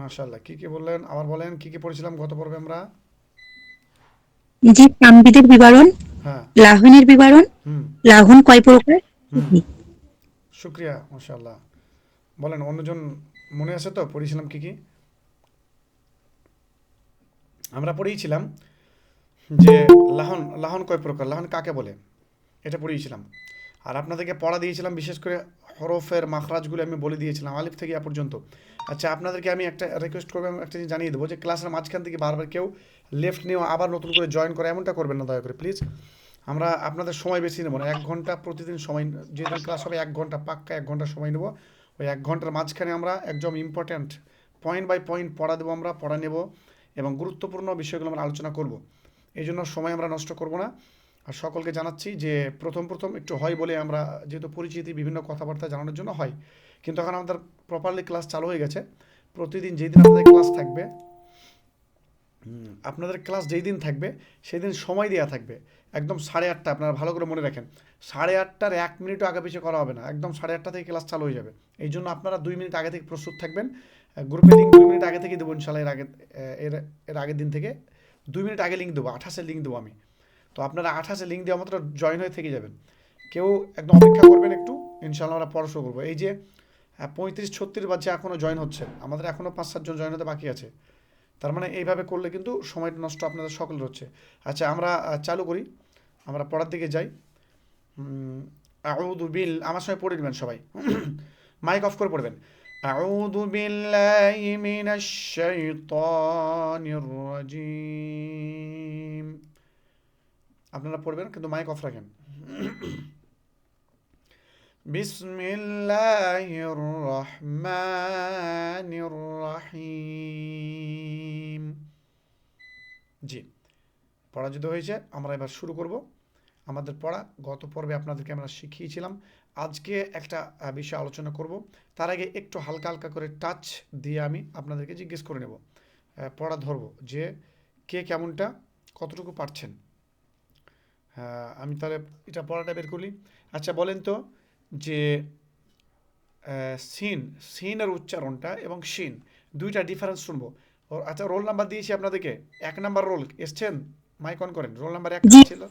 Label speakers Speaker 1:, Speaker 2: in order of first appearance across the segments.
Speaker 1: মাশাআল্লাহ, কি কি বললেন আবার বলেন, কি কি পড়েছিলাম গত পর্বে আমরা?
Speaker 2: জি, প্রাণবিদের বিবরণ,
Speaker 1: হ্যাঁ।
Speaker 2: লাহনের বিবরণ,
Speaker 1: হুম।
Speaker 2: লাহন কয় প্রকার।
Speaker 1: হুম। শুক্রিয়া, মাশাআল্লাহ। বলেন অন্যজন, মনে আছে তো পড়েছিলাম কি কি? আমরা পড়েছিলাম যে লাহন, লাহন কয় প্রকার, লাহন কাকে বলে, এটা পড়িয়েছিলাম। আর আপনাদেরকে পড়া দিয়েছিলাম বিশেষ করে হরফের মাখরাজগুলো আমি বলে দিয়েছিলাম আলিফ থেকে ইয়া পর্যন্ত। আচ্ছা, আপনাদেরকে আমি একটা রিকোয়েস্ট করবো এবং একটা জিনিস জানিয়ে দেবো যে ক্লাসের মাঝখান থেকে বারবার কেউ লেফট নিয়েও আবার নতুন করে জয়েন করে এমনটা করবেন না দয়া করে প্লিজ। আমরা আপনাদের সময় বেশি নেবো না, 1 ঘন্টা প্রতিদিন সময়, যেদিন ক্লাস হবে 1 ঘন্টা পাক্কা 1 ঘন্টা সময় নেবো। ওই 1 ঘন্টার মাঝখানে আমরা একদম ইম্পর্ট্যান্ট পয়েন্ট বাই পয়েন্ট পড়া দেবো, আমরা পড়া নেব এবং গুরুত্বপূর্ণ বিষয়গুলো আমরা আলোচনা করব। এই জন্য সময় আমরা নষ্ট করব না। আর সকলকে জানাচ্ছি যে প্রথম প্রথম একটু হয় বলে আমরা, যেহেতু পরিচিতি বিভিন্ন কথাবার্তা জানানোর জন্য হয়, কিন্তু এখন আমাদের প্রপারলি ক্লাস চালু হয়ে গেছে। প্রতিদিন যেই দিন আপনাদের ক্লাস থাকবে, আপনাদের ক্লাস যেই দিন থাকবে সেই দিন সময় দেওয়া থাকবে একদম 8:30। আপনারা ভালো করে মনে রাখেন, 8:30-র 1 মিনিটও আগে পিছিয়ে করা হবে না, একদম 8:30 থেকে ক্লাস চালু হয়ে যাবে। এই জন্য আপনারা 2 মিনিট আগে থেকে প্রস্তুত থাকবেন। গ্রুপে লিঙ্ক 2 মিনিট আগে থেকে দেবো ইনশাল্লাহ, এর আগে এর এর আগের দিন থেকে 2 মিনিট আগে লিঙ্ক দেবো, 28-এ লিঙ্ক দেবো আমি। তো আপনারা 28-এ লিঙ্ক দেওয়া মাত্র জয়েন হয়ে থেকে যাবেন। কেউ একদম অপেক্ষা করবেন একটু, ইনশাল্লাহ আমরা পড়া শুরু করবো। এই যে 35-36 বাচ্চা এখনও জয়েন হচ্ছে, আমাদের এখনও 5-7 জন জয়েন হতে বাকি আছে। তার মানে এইভাবে করলে কিন্তু সময়টা নষ্ট আপনাদের সকলের হচ্ছে। আচ্ছা, আমরা চালু করি, আমরা পড়ার দিকে যাই। আউযু বিল, আমার সঙ্গে পড়ে নেবেন সবাই, মাইক অফ করে পড়বেন। আউযু বিল্লাহি মিনাশ শাইতানির রাজিম। আপনারা পড়বেন কিন্তু মাইক অফ রাখেন। বিসমিল্লাহির রহমানির রহিম। জি, পড়া যদি হয়েছে আমরা এবার শুরু করব আমাদের পড়া। গত পর্বে আপনাদেরকে আমরা শিখিয়েছিলাম, আজকে একটা বিষয় আলোচনা করব। তার আগে একটু হালকা হালকা করে টাচ দিয়ে আমি আপনাদেরকে জিজ্ঞেস করে নেব, পড়া ধরব যে কে কেমনটা কতটুকু পারছেন। আমি তাহলে এটা পড়াটা বের করি। আচ্ছা বলেন তো যে সিন, সিনের উচ্চারণটা এবং শিন দুইটা ডিফারেন্স শুনবো। আচ্ছা, রোল নাম্বার দিয়েছি আপনাদেরকে, 1 নাম্বার রোল এসছেন, মাইক অন করেন। রোল নাম্বার 1
Speaker 2: জি,
Speaker 1: কার ছিল?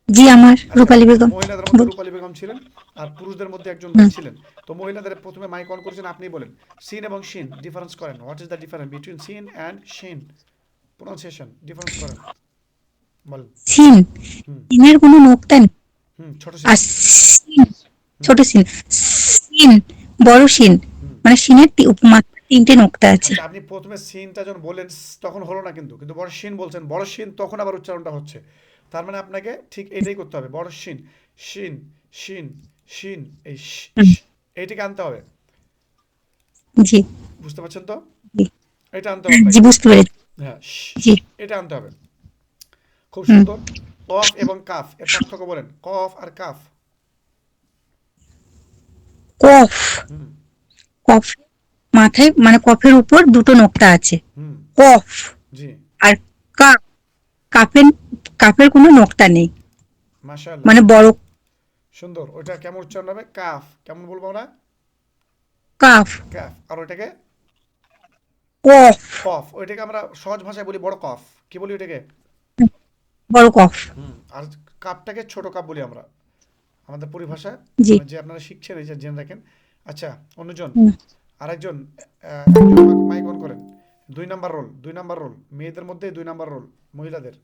Speaker 2: জি আমার
Speaker 1: আচ্ছা,
Speaker 2: রূপালী বেগম।
Speaker 1: মহিলাদের মধ্যে
Speaker 2: বল-
Speaker 1: রূপালী বেগম ছিলেন, আর পুরুষদের মধ্যে একজন ভাই
Speaker 2: হুম,
Speaker 1: ছিলেন। তো মহিলাদের প্রথমে মাইক অন করেছেন, আপনি বলেন সিন এবং শিন ডিফারেন্স করেন। What is the difference between সিন অ্যান্ড শিন? প্রোনাউন্সিয়েশন ডিফারেন্স করেন, বলেন।
Speaker 2: সিন,
Speaker 1: হুম।
Speaker 2: সিনের কোনো নোক্তা নেই।
Speaker 1: হুম, ছোট সিন।
Speaker 2: আর সিন,
Speaker 1: হুম।
Speaker 2: ছোট সিন, সিন বড় সিন,
Speaker 1: হুম।
Speaker 2: মানে সিনের মাত্র 3টে নোক্তা আছে।
Speaker 1: আচ্ছা, আপনি প্রথমে সিনটা যখন বললেন তখন হলো না, কিন্তু কিন্তু বড় সিন বলছেন, বড় সিন তখন আবার উচ্চারণটা হচ্ছে। তার মানে আপনাকে ঠিক এটাই করতে হবে, বড় সিন, সিন, সিন, সিন, এই
Speaker 2: হুম,
Speaker 1: এইটাকে আনতে হবে।
Speaker 2: জি,
Speaker 1: বুঝতে পারছেন তো?
Speaker 2: জি,
Speaker 1: এটা আনতে হবে
Speaker 2: জি
Speaker 1: আপনাকে।
Speaker 2: বুঝতে পেরেছি।
Speaker 1: হ্যাঁ,
Speaker 2: জি,
Speaker 1: এটা আনতে হবে। খুব
Speaker 2: হুম,
Speaker 1: সুন্দর। কফ এবং কাফ এর পার্থক্য বলেন, কফ আর কাফ।
Speaker 2: কফ,
Speaker 1: হুম।
Speaker 2: কফ মাথায় মানে কফের উপর দুটো নোক্তা আছে।
Speaker 1: হুম।
Speaker 2: কফ।
Speaker 1: জি।
Speaker 2: আর কাপ, কাপের, কাপের কোনো নোক্তা নেই,
Speaker 1: মাশাআল্লাহ,
Speaker 2: মানে
Speaker 1: খুব
Speaker 2: বড়
Speaker 1: সুন্দর। সুন্দর, ওইটা কেমন উচ্চারণ হবে? কাফ। কেমন বলবো আমরা?
Speaker 2: কাফ।
Speaker 1: কাফ। আর ওইটাকে
Speaker 2: কফ,
Speaker 1: কফ। ওইটাকে আমরা সহজ ভাষায় বলি বড় কফ। কি বলি ওইটাকে?
Speaker 2: বড় কফ।
Speaker 1: হুম। আর কাপটাকে ছোট কাপ বলি আমরা আমাদের পরিভাষায়।
Speaker 2: জি,
Speaker 1: মানে যে আপনারা শিখছেন এই যে জেনে রাখেন। আচ্ছা, অন্যজন,
Speaker 2: হুম।
Speaker 1: আরেকজন, একজন মাইক অন করেন। 2 নাম্বার রোল, 2 নাম্বার রোল, মেয়েদের মধ্যে 2 নাম্বার রোল, মহিলাদের।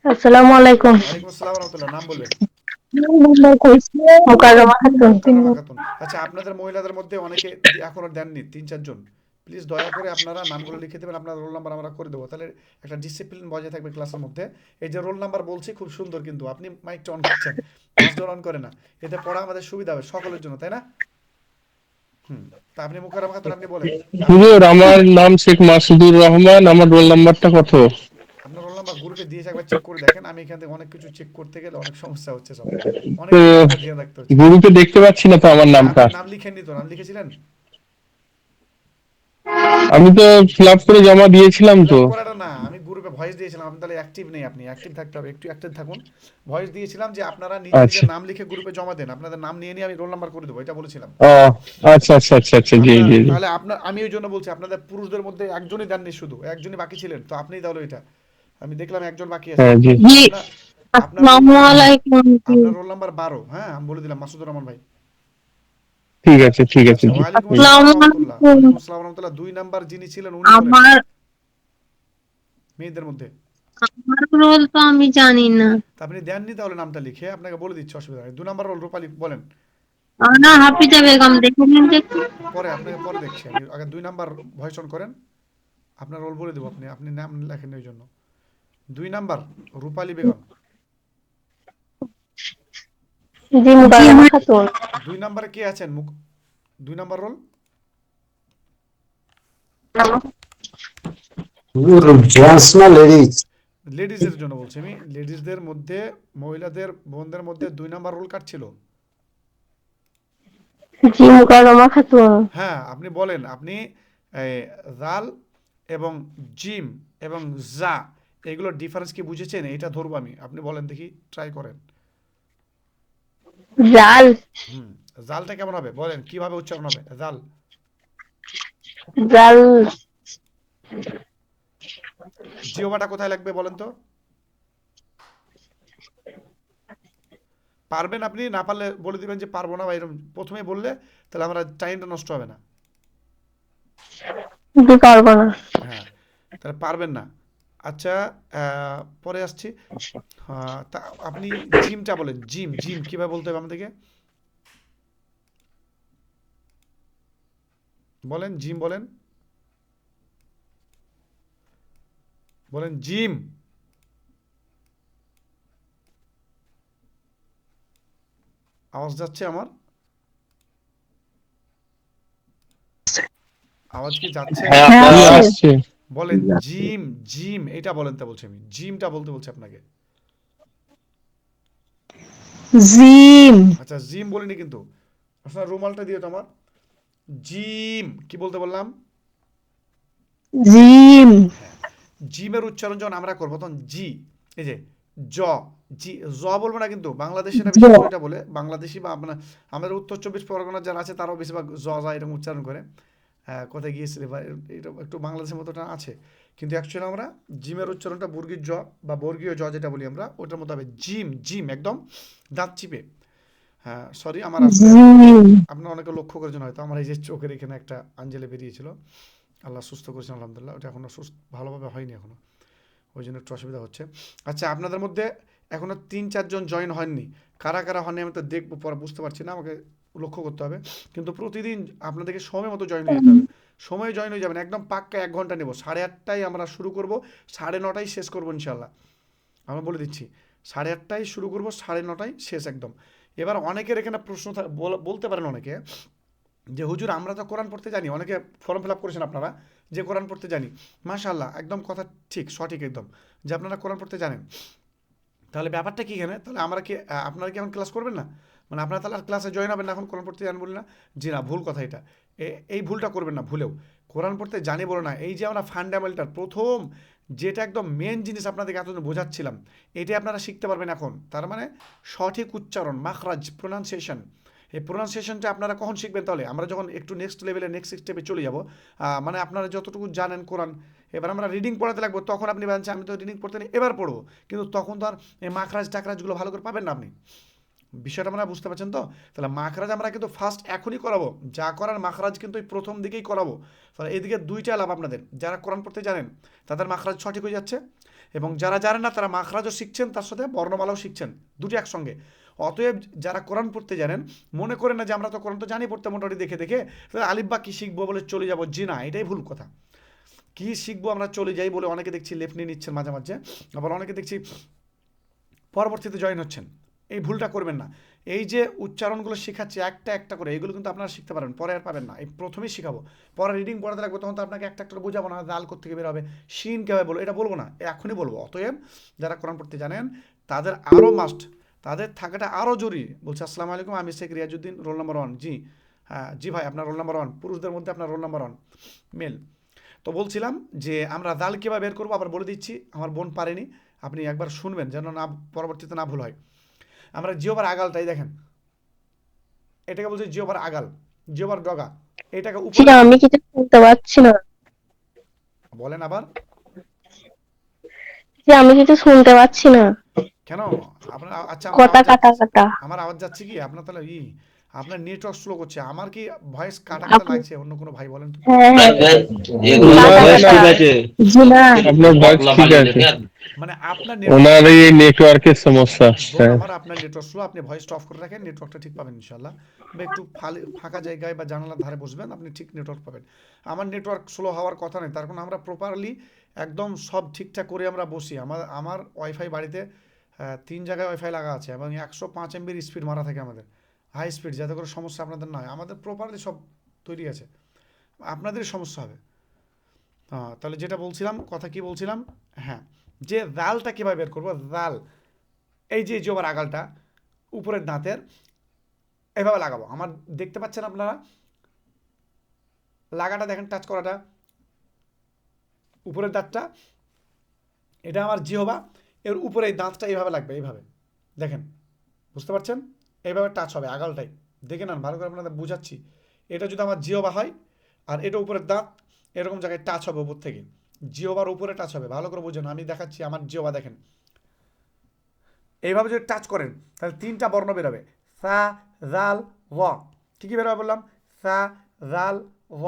Speaker 3: আসসালামু আলাইকুম।
Speaker 1: ওয়ালাইকুম আসসালাম রহমতুল্লাহ, নাম বলবেন।
Speaker 3: মোকাররমা খাতুন।
Speaker 1: মোকাররমা খাতুন। আচ্ছা, আপনাদের মহিলাদের মধ্যে অনেকে এখনো দেননি, 3-4 জন। প্লিজ দয়া করে আপনারা নামগুলো লিখে দেবেন, আপনার রোল নাম্বার আমরা করে দেবো, তাহলে একটা ডিসিপ্লিন বজায় থাকবে ক্লাসের মধ্যে। এই যে রোল নাম্বার বলছি খুব সুন্দর, কিন্তু আপনি মাইকটা অন করছেন, 5 জন অন করে না। এতে পড়া আমাদের সুবিধা হবে সকলের জন্য, তাই না? হুম। তা আপনি মোকাররমা খাতুন, আপনি বলেন।
Speaker 4: হুজুর, আমার নাম শেখ মাসুদুর রহমান। আমার রোল নাম্বারটা কত?
Speaker 1: আপনার রোল নাম্বার গ্রুপে দিয়েছে, একবার চেক করে দেখেন। আমি এখান থেকে অনেক কিছু চেক করতে গেলে অনেক সমস্যা হচ্ছে, সব অনেক
Speaker 4: তো
Speaker 1: কিছু আমাকে দিয়ে রাখতে হচ্ছে।
Speaker 4: গ্রুপে দেখতে পাচ্ছি না তো আমার
Speaker 1: কে
Speaker 4: নামটা।
Speaker 1: আপনি নাম লিখেননি তো? নাম লিখেছিলেন?
Speaker 4: আমি তো ফিল আপ করে জমা দিয়েছিলাম
Speaker 1: ফিল
Speaker 4: তো।
Speaker 1: আপ করাটা না, আমি গ্রুপে ভয়েস দিয়েছিলাম, আপনি তাহলে অ্যাক্টিভ নেই, আপনি অ্যাক্টিভ থাকতে হবে, একটু অ্যাক্টিভ থাকুন। ভয়েস দিয়েছিলাম যে আপনারা নিজে
Speaker 4: আচ্ছা।
Speaker 1: নিজের নাম লিখে গ্রুপে জমা দেন, আপনাদের নাম নিয়ে নিয়ে আমি রোল নাম্বার করে দেবো, এটা বলেছিলাম।
Speaker 4: ও আচ্ছা আচ্ছা আচ্ছা আচ্ছা, জি
Speaker 1: আপনার
Speaker 4: জি জি।
Speaker 1: তাহলে আপনার, আমি ওই জন্য বলছি আপনাদের পুরুষদের মধ্যে একজনই দেননি, শুধু একজনই বাকি ছিলেন, তো আপনিই তাহলে এটা, আমি দেখলাম একজন বাকি আছে।
Speaker 4: হ্যাঁ জি।
Speaker 2: জি।
Speaker 1: আপনার আপনার রোল
Speaker 2: আসসালামু আলাইকুম জি।
Speaker 1: আপনার রোল নাম্বার 12, হ্যাঁ আমি বলে দিলাম, মাসুদুর রহমান ভাই।
Speaker 4: ঠিক আছে ঠিক আছে
Speaker 1: আচ্ছা,
Speaker 4: জি।
Speaker 1: ওয়ালাইকুম আসসালাম
Speaker 2: আসসালামু
Speaker 1: রহমতুল্লাহ,
Speaker 2: আলাইকুম।
Speaker 1: ওয়ালাইকুম আসসালাম রহমতুল্লাহ। 2 নাম্বার যিনি ছিলেন উনি বলেন,
Speaker 2: আমার
Speaker 1: মেয়েদের মধ্যে।
Speaker 2: আমার রোল তো আমি জানি না।
Speaker 1: তা আপনি দেননি তাহলে নামটা লিখে, আপনাকে বলে দিচ্ছি, অসুবিধা নেই। 2 নাম্বার রোল রূপালী বলেন।
Speaker 2: না, হাফিজা বেগম, দেখে নিন দেখি।
Speaker 1: পরে আপনাকে পরে দেখছি, আমি আগে 2 নাম্বার ভয়েস অন করেন, আপনার রোল বলে দেবো, আপনি আপনি নাম লেখেন ওই জন্য। 2 নাম্বার রূপালী বেগম।
Speaker 2: জি, মুকাররমা খাতুন।
Speaker 1: 2 নাম্বারে কে আছেন মুখ? 2 নাম্বার রোল
Speaker 3: জেন্টস না লেডিজ?
Speaker 1: লেডিজের জন্য বলছি আমি, লেডিসদের মধ্যে, মহিলাদের বোনদের মধ্যে 2 নাম্বার রোল কার ছিল?
Speaker 2: জি, মুকাররমা খাতুন।
Speaker 1: হ্যাঁ আপনি বলেন, আপনি এই, জাল এবং জিম এবং জা, এগুলোর ডিফারেন্স কি বুঝেছেন? এটা ধরবো আমি, আপনি বলেন দেখি, ট্রাই করেন।
Speaker 2: জাল।
Speaker 1: হুম, জালটা কেমন হবে বলেন, কিভাবে উচ্চারণ হবে জাল?
Speaker 2: জাল।
Speaker 1: জিওবাটা কোথায় লাগবে বলেন তো? পারবেন আপনি, না পারলে বলে দিবেন যে পারবো না, বা এরকম প্রথমে বললে তাহলে আমরা টাইমটা নষ্ট হবে না।
Speaker 2: জি, পারবো না।
Speaker 1: হ্যাঁ, তাহলে পারবেন না। আচ্ছা, পরে আসছি। তা আপনি জিমটা বলেন, জিম জিম কিভাবে বলতে হবে আমাদেরকে, বলেন জিম, বলেন বলেন জিম। আওয়াজ যাচ্ছে আমার? আওয়াজ কি যাচ্ছে?
Speaker 4: হ্যাঁ
Speaker 2: হ্যাঁ,
Speaker 4: আপনার
Speaker 2: আছে।
Speaker 4: আসছে।
Speaker 1: বলেন জিম জিম, এটা বলেন, তা বলছি আমি, জিমটা বলতে বলছি আপনাকে।
Speaker 2: জিম।
Speaker 1: আচ্ছা জিম বলিনি কিন্তু, আপনার রুমালটা দিয়ে তো আমার। জিম কি বলতে বললাম?
Speaker 2: জিম।
Speaker 1: হ্যাঁ, জিমের উচ্চারণ যখন আমরা করবো তখন জি, এই যে জ, জি, জ বলবো না কিন্তু, বাংলাদেশিরা
Speaker 2: জ।
Speaker 1: বিশেষ করে এটা বলে, বাংলাদেশি বা আপনার আমাদের উত্তর 24 পরগনা যারা আছে তারাও বেশিরভাগ জ যা এরকম উচ্চারণ করে। হ্যাঁ, কোথায় গিয়েছিলে বা এটা একটু বাংলাদেশের মতোটা আছে, কিন্তু অ্যাকচুয়ালি আমরা জিমের উচ্চারণটা বর্গীয় জ বা বর্গীয় জ যেটা বলি আমরা, ওটার মতো হবে জিম জিম, একদম দাঁত চিপে। হ্যাঁ সরি, আমার আসলে
Speaker 2: জিম।
Speaker 1: আপনার অনেকে লক্ষ্য করেছেন হয়তো, আমার এই যে চোখের এখানে একটা আঞ্জেলে বেরিয়েছিল, আল্লাহ সুস্থ করেছেন আলহামদুলিল্লাহ, ওটা এখনও সুস্থ ভালোভাবে হয়নি এখনও, ওই জন্য একটু অসুবিধা হচ্ছে। আচ্ছা, আপনাদের মধ্যে এখনও 3-4 জন জয়েন হননি, কারা কারা হননি আমি তো দেখবো, পরে বুঝতে পারছি না, আমাকে লক্ষ্য করতে হবে। কিন্তু প্রতিদিন আপনাদেরকে সময় মতো জয়েন হয়ে যেতে হবে, সময় জয়েন হয়ে যাবেন একদম পাক্কা, 1 ঘন্টা নেব, 8:30টায় আমরা শুরু করব, 9:30টায় শেষ করবো ইনশাল্লাহ, আমি বলে দিচ্ছি। 8:30টায় শুরু করবো, 9:30টায় শেষ একদম। এবার অনেকের এখানে প্রশ্ন বলতে পারেন অনেকে, যে হুজুর আমরা তো কোরআন পড়তে জানি, অনেকে ফর্ম ফিল আপ করেছেন আপনারা, যে কোরআন পড়তে জানি, মাশাআল্লাহ একদম কথা ঠিক সঠিক একদম, যে আপনারা কোরআন পড়তে জানেন, তাহলে ব্যাপারটা কি এখানে, তাহলে আমরা কি আপনারা কি এখন ক্লাস করবেন না? মানে আপনারা তাহলে আর ক্লাসে জয়েন হবেন না এখন, কোরআন পড়তে জানেন বলে না? জি না, ভুল কথা এটা, এই ভুলটা করবেন না ভুলেও। কোরআন পড়তে জানি বলে না, এই যে আমরা ফান্ডামেন্টাল প্রথম যেটা একদম মেন জিনিস আপনাদেরকে এতদিন বোঝাচ্ছিলাম, এটাই আপনারা শিখতে পারবেন এখন, তার মানে সঠিক উচ্চারণ, মাখরাজ, প্রোনাউন্সিয়েশন। এই প্রোনাউন্সিয়েশনটা আপনারা কখন শিখবেন তাহলে, আমরা যখন একটু নেক্সট লেভেলে নেক্সট স্টেপে চলে যাব, মানে আপনারা যতটুকু জানেন কোরআন, এবার আমরা রিডিং পড়াতে লাগবো, তখন আপনি বলছেন আমি তো রিডিং পড়তে নেই, এবার পড়বো, কিন্তু তখন তো আর এই মাখরাজ টাকরাজগুলো ভালো করে পাবেন না আপনি। বিষয়টা আপনারা বুঝতে পারছেন তো? তাহলে মাখরাজ আমরা কিন্তু ফার্স্ট এখনই করাবো, যা করার মাখরাজ কিন্তু এই প্রথম দিকেই করাবো। তাহলে এদিকে 2টা লাভ আপনাদের, যারা কোরআন পড়তে জানেন তাদের মাখরাজ সঠিক হয়ে যাচ্ছে, এবং যারা জানেন না তারা মাখরাজও শিখছেন, তার সাথে বর্ণমালাও শিখছেন, দুটো একসঙ্গে। অতএব যারা কোরআন পড়তে জানেন, মনে করেন না যে আমরা তো কোরআন তো জানি পড়তে মোটামুটি দেখে দেখে, তাহলে আলিফ বা কী শিখবো বলে চলে যাবো, জি না, এটাই ভুল কথা। কী শিখবো আমরা চলে যাই বলে অনেকে দেখছি লেফট নিয়ে নিচ্ছেন মাঝে মাঝে, আবার অনেকে দেখছি পরবর্তীতে জয়েন হচ্ছেন, এই ভুলটা করবেন না। এই যে উচ্চারণগুলো শেখাচ্ছি একটা একটা করে, এগুলো কিন্তু আপনারা শিখতে পারবেন, পরে আর পাবেন না, এই প্রথমেই শিখাবো, পরে রিডিং পড়াতে লাগবে, তখন তো আপনাকে একটা একটা করে বোঝাবো না, দাল কোত্থেকে বের হবে, শিন কীভাবে বলবো, এটা বলবো না, এখনই বলবো। অতএব যারা কোরআন পড়তে জানেন তাদের আরও মাস্ট, তাদের থাকাটা আরও জরুরি। বলছি আসসালামু আলাইকুম, আমি শেখ রিয়াজুদ্দিন, রোল নাম্বার 1। জি হ্যাঁ, জি ভাই আপনার রোল নাম্বার 1, পুরুষদের মধ্যে আপনার রোল নাম্বার 1 মেল। তো বলছিলাম যে আমরা জাল কীভাবে বের করবো আবার বলে দিচ্ছি, আমার বোন পারেনি, আপনি একবার শুনবেন যেন না পরবর্তীতে না ভুল হয়। আমরা জিওবার আগালটাই দেখেন, এটাকে বলছি জিওবার আগাল, জিওবার ডগা, এটাকে
Speaker 5: জি
Speaker 1: উপরে
Speaker 5: আমি কিছু শুনতে পাচ্ছি না।
Speaker 1: বলেন আবার।
Speaker 5: জি আমি কিছু শুনতে পাচ্ছি না।
Speaker 1: কেন? আপনার আচ্ছা আমার
Speaker 5: কথা
Speaker 1: আওয়াজ
Speaker 5: কাটা
Speaker 1: যাচ্ছে,
Speaker 5: কাটা।
Speaker 1: আমার আওয়াজ যাচ্ছে কি আপনার তাহলে আপনার নেটওয়ার্ক স্লো করছে, আমার কি ভয়েস কাটা কাটা
Speaker 5: আপনি
Speaker 1: লাগছে? অন্য কোনো ভাই বলেন তো।
Speaker 5: হ্যাঁ হ্যাঁ
Speaker 3: এগুলো
Speaker 5: কাটা
Speaker 4: ওনার
Speaker 3: ভয়েস
Speaker 5: কাটা।
Speaker 3: ঠিক আছে
Speaker 5: জি না
Speaker 4: আপনার ভয়েস ঠিক আছে,
Speaker 1: মানে আপনার নেটওয়ার্ক
Speaker 4: ওনার
Speaker 1: স্লো।
Speaker 4: এই নেটওয়ার্কের সমস্যা আসছে।
Speaker 1: বোন আমার, আপনার নেটওয়ার্ক স্লো, আপনি ভয়েসটা অফ করে রাখেন, নেটওয়ার্কটা ঠিক পাবেন ইনশাল্লাহ। বা একটু ফাঁকা জায়গায় বা জানালার ধারে বসবেন, আপনি ঠিক নেটওয়ার্ক পাবেন। আমার নেটওয়ার্ক স্লো হওয়ার কথা নেই, তার কারণ আমরা প্রপারলি একদম সব ঠিকঠাক করে আমরা বসি। আমার আমার ওয়াইফাই বাড়িতে 3 জায়গায় ওয়াইফাই লাগা আছে এবং 105 এমবির স্পিড মারা থাকে আমাদের, হাই স্পিড, যাতে করে সমস্যা আপনাদের না হয়। আমাদের প্রপারলি সব তৈরি আছে, আপনাদেরই সমস্যা হবে। তাহলে যেটা বলছিলাম, কথা কি বলছিলাম, হ্যাঁ, যে জালটা কীভাবে বের করবো। জাল, এই যে জোবার আগালটা উপরের দাঁতের এইভাবে লাগাবো। আমার দেখতে পাচ্ছেন আপনারা লাগাটা, দেখেন টাচ করাটা, উপরের দাঁতটা, এটা আমার জিহবা, এর উপরে এই দাঁতটা এইভাবে লাগবে, এইভাবে দেখেন, বুঝতে পারছেন, এইভাবে টাচ হবে আগালটাই, দেখে নেন ভালো করে, আপনাদের বুঝাচ্ছি। এটা যদি আমার জিহবা হয় আর এটা উপরের দাঁত, এরকম জায়গায় টাচ হবে উপর থেকে, জিহবার উপরে টাচ হবে, ভালো করে বুঝেন, আমি দেখাচ্ছি আমার জিহবা দেখেন, এইভাবে যদি টাচ করেন তাহলে 3টা বর্ণ বেরোবে, সা, জাল, ভ। কী কী বেরোবে বললাম, সা, জাল, ভ,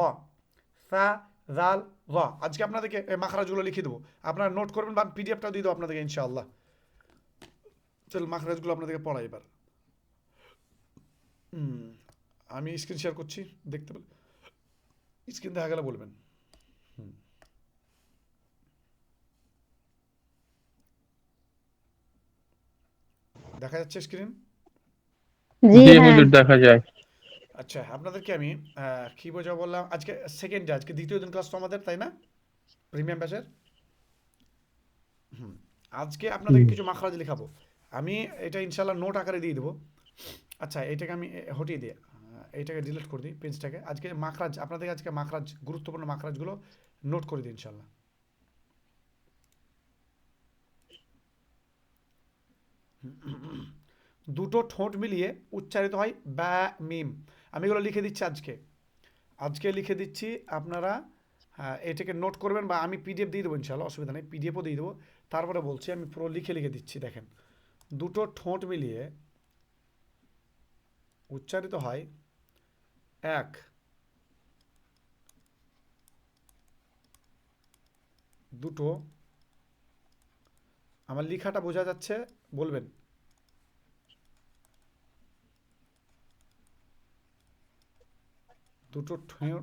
Speaker 1: সা, জাল, ভ। আজকে আপনাদেরকে এই মাখরাজগুলো লিখে দেবো, আপনারা নোট করবেন বা পিডিএফটাও দিয়ে দেবো আপনাদেরকে ইনশাআল্লাহ। চল মাখরাজগুলো আপনাদেরকে পড়াই এবার। আমি স্ক্রিন শেয়ার করছি, দেখতে পেলে স্ক্রিন দেখা গেলে বলবেন। দেখা যাচ্ছে স্ক্রিন?
Speaker 5: জি
Speaker 4: জি
Speaker 5: হ্যাঁ
Speaker 4: হুজুর দেখা যায়।
Speaker 1: আচ্ছা, আপনাদেরকে আমি কী বোঝাবো বললাম, আজকে সেকেন্ড ডে, আজকে দ্বিতীয় দিন ক্লাস তো আমাদের, তাই না, প্রিমিয়াম ব্যাচের। আজকে আপনাদেরকে কিছু মাখরাজ লেখাবো আমি, এটা ইনশাল্লাহ নোট আকারে দিয়ে দেবো। আচ্ছা, এটাকে আমি হটিয়ে দিই, এইটাকে ডিলিট করে দিই পেজটাকে। আজকে মাখরাজ আপনাদেরকে, আজকে মাখরাজ, গুরুত্বপূর্ণ মাখরাজগুলো নোট করে দিই ইনশাল্লাহ। দুটো ঠোঁট মিলিয়ে উচ্চারিত হয় ব্যা মিম। আমি এগুলো লিখে দিচ্ছি আজকে, আজকে লিখে দিচ্ছি, আপনারা এটাকে নোট করবেন বা আমি পিডিএফ দিয়ে দেবো ইনশাল্লাহ, অসুবিধা নেই, পিডিএফও দিয়ে দেবো। তারপরে বলছি, আমি পুরো লিখে লিখে দিচ্ছি, দেখেন, দুটো ঠোঁট মিলিয়ে উচ্চারিত হয় এক, দুটো, আমার লেখাটা বোঝা যাচ্ছে বলবেন, দুটো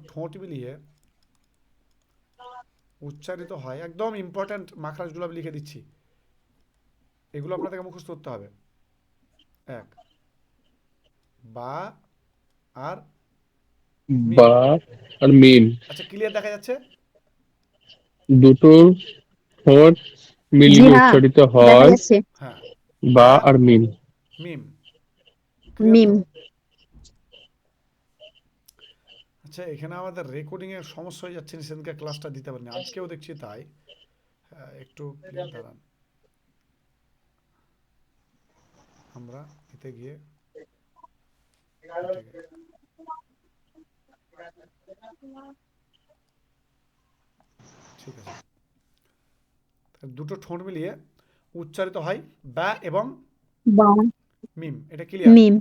Speaker 1: ঠোঁট মিলিয়ে উচ্চারিত হয়, একদম ইম্পর্ট্যান্ট মাখরাজগুলো আমি লিখে দিচ্ছি, এগুলো আপনাদেরকে মুখস্থ করতে হবে। এক, বা আর মিম।
Speaker 4: বা আর মিম,
Speaker 1: আচ্ছা, ক্লিয়ার দেখা যাচ্ছে?
Speaker 4: দুটো ঠোঁট
Speaker 2: জি
Speaker 4: মিলিয়ে
Speaker 2: হ্যাঁ
Speaker 4: উচ্চারিত
Speaker 2: দেখা
Speaker 4: হয়
Speaker 2: যাচ্ছে।
Speaker 1: হ্যাঁ,
Speaker 4: বা
Speaker 1: বা
Speaker 4: আর মিম।
Speaker 1: মিম, ক্লিয়ার
Speaker 2: মিম।
Speaker 1: তো? আচ্ছা, এখানে আমাদের রেকর্ডিংয়ের সমস্যা হয়ে যাচ্ছে, সেদিনকে ক্লাসটা দিতে পারিনি, আজকেও দেখছি তাই। একটু প্লিজ দাঁড়ান, আমরা এতে গিয়ে এটাকে, ঠিক আছে, দুটো ঠোঁট মিলিয়ে উচ্চারিত হয় ব্যা এবং
Speaker 2: বা
Speaker 1: মিম, এটা ক্লিয়ার?
Speaker 2: মিম।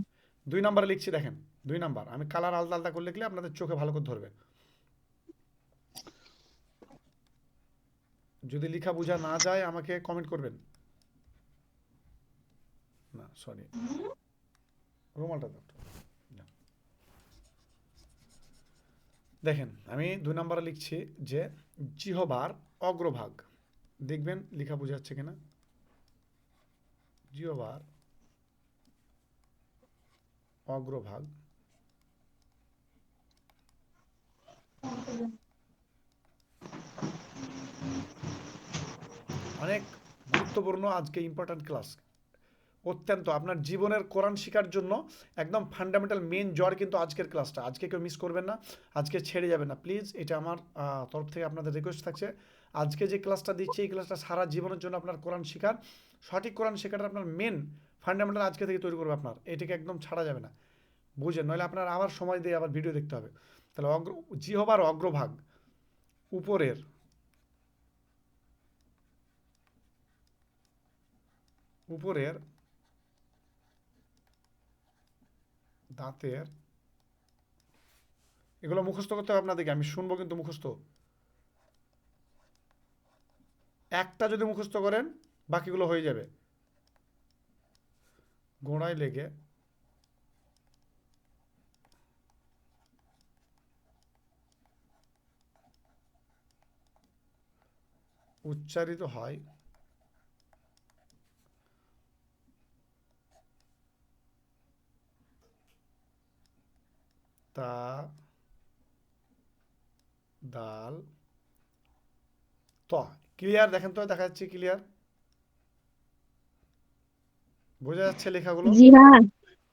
Speaker 1: 2 নম্বরে লিখছি, দেখেন 2 নাম্বার, আমি কালার আলাদা আলাদা করে লিখলে আপনাদের চোখে ভালো করে ধরবে। যদি লেখা বোঝা না যায় আমাকে কমেন্ট করবেন। না সরি, রুমালটা দাও একটু। না। দেখেন, আমি 2 নম্বরে লিখছি যে জিহবার অগ্রভাগ, দেখবেন লেখা বোঝা যাচ্ছে কিনা, জিহবার অগ্রভাগ, অনেক গুরুত্বপূর্ণ আজকে ইম্পর্ট্যান্ট ক্লাস, অত্যন্ত আপনার জীবনের কোরআন শেখার জন্য একদম ফান্ডামেন্টাল মেন জড় কিন্তু আজকের ক্লাসটা। আজকে কেউ মিস করবেন না, আজকে ছেড়ে যাবেন না প্লিজ। এটা আমার তরফ থেকে আপনাদের রিকোয়েস্ট থাকছে। আজকে যে ক্লাসটা দিচ্ছি এই ক্লাসটা সারা জীবনের জন্য আপনার কোরআন শেখার, সঠিক কোরআন শেখাটা আপনার মেন ফান্ডামেন্টাল আজকে থেকে তৈরি করবে আপনার। এটাকে একদম ছাড়া যাবে না, বুঝেন? নইলে আপনার আবার সময় দিয়ে আবার ভিডিও দেখতে হবে। তাহলে জিহবার অগ্রভাগ উপরের উপরের দাঁতের, এগুলো মুখস্থ করতে হবে আপনাদেরকে, আমি শুনবো কিন্তু মুখস্থ। একটা যদি মুখস্থ করেন বাকিগুলো হয়ে যাবে। গোড়ায় লেগে উচ্চারিত হয় তা, দাল, ত। ক্লিয়ার? দেখেন তো, দেখা যাচ্ছে ক্লিয়ার? বোঝা যাচ্ছে লেখাগুলো?
Speaker 5: জি হ্যাঁ,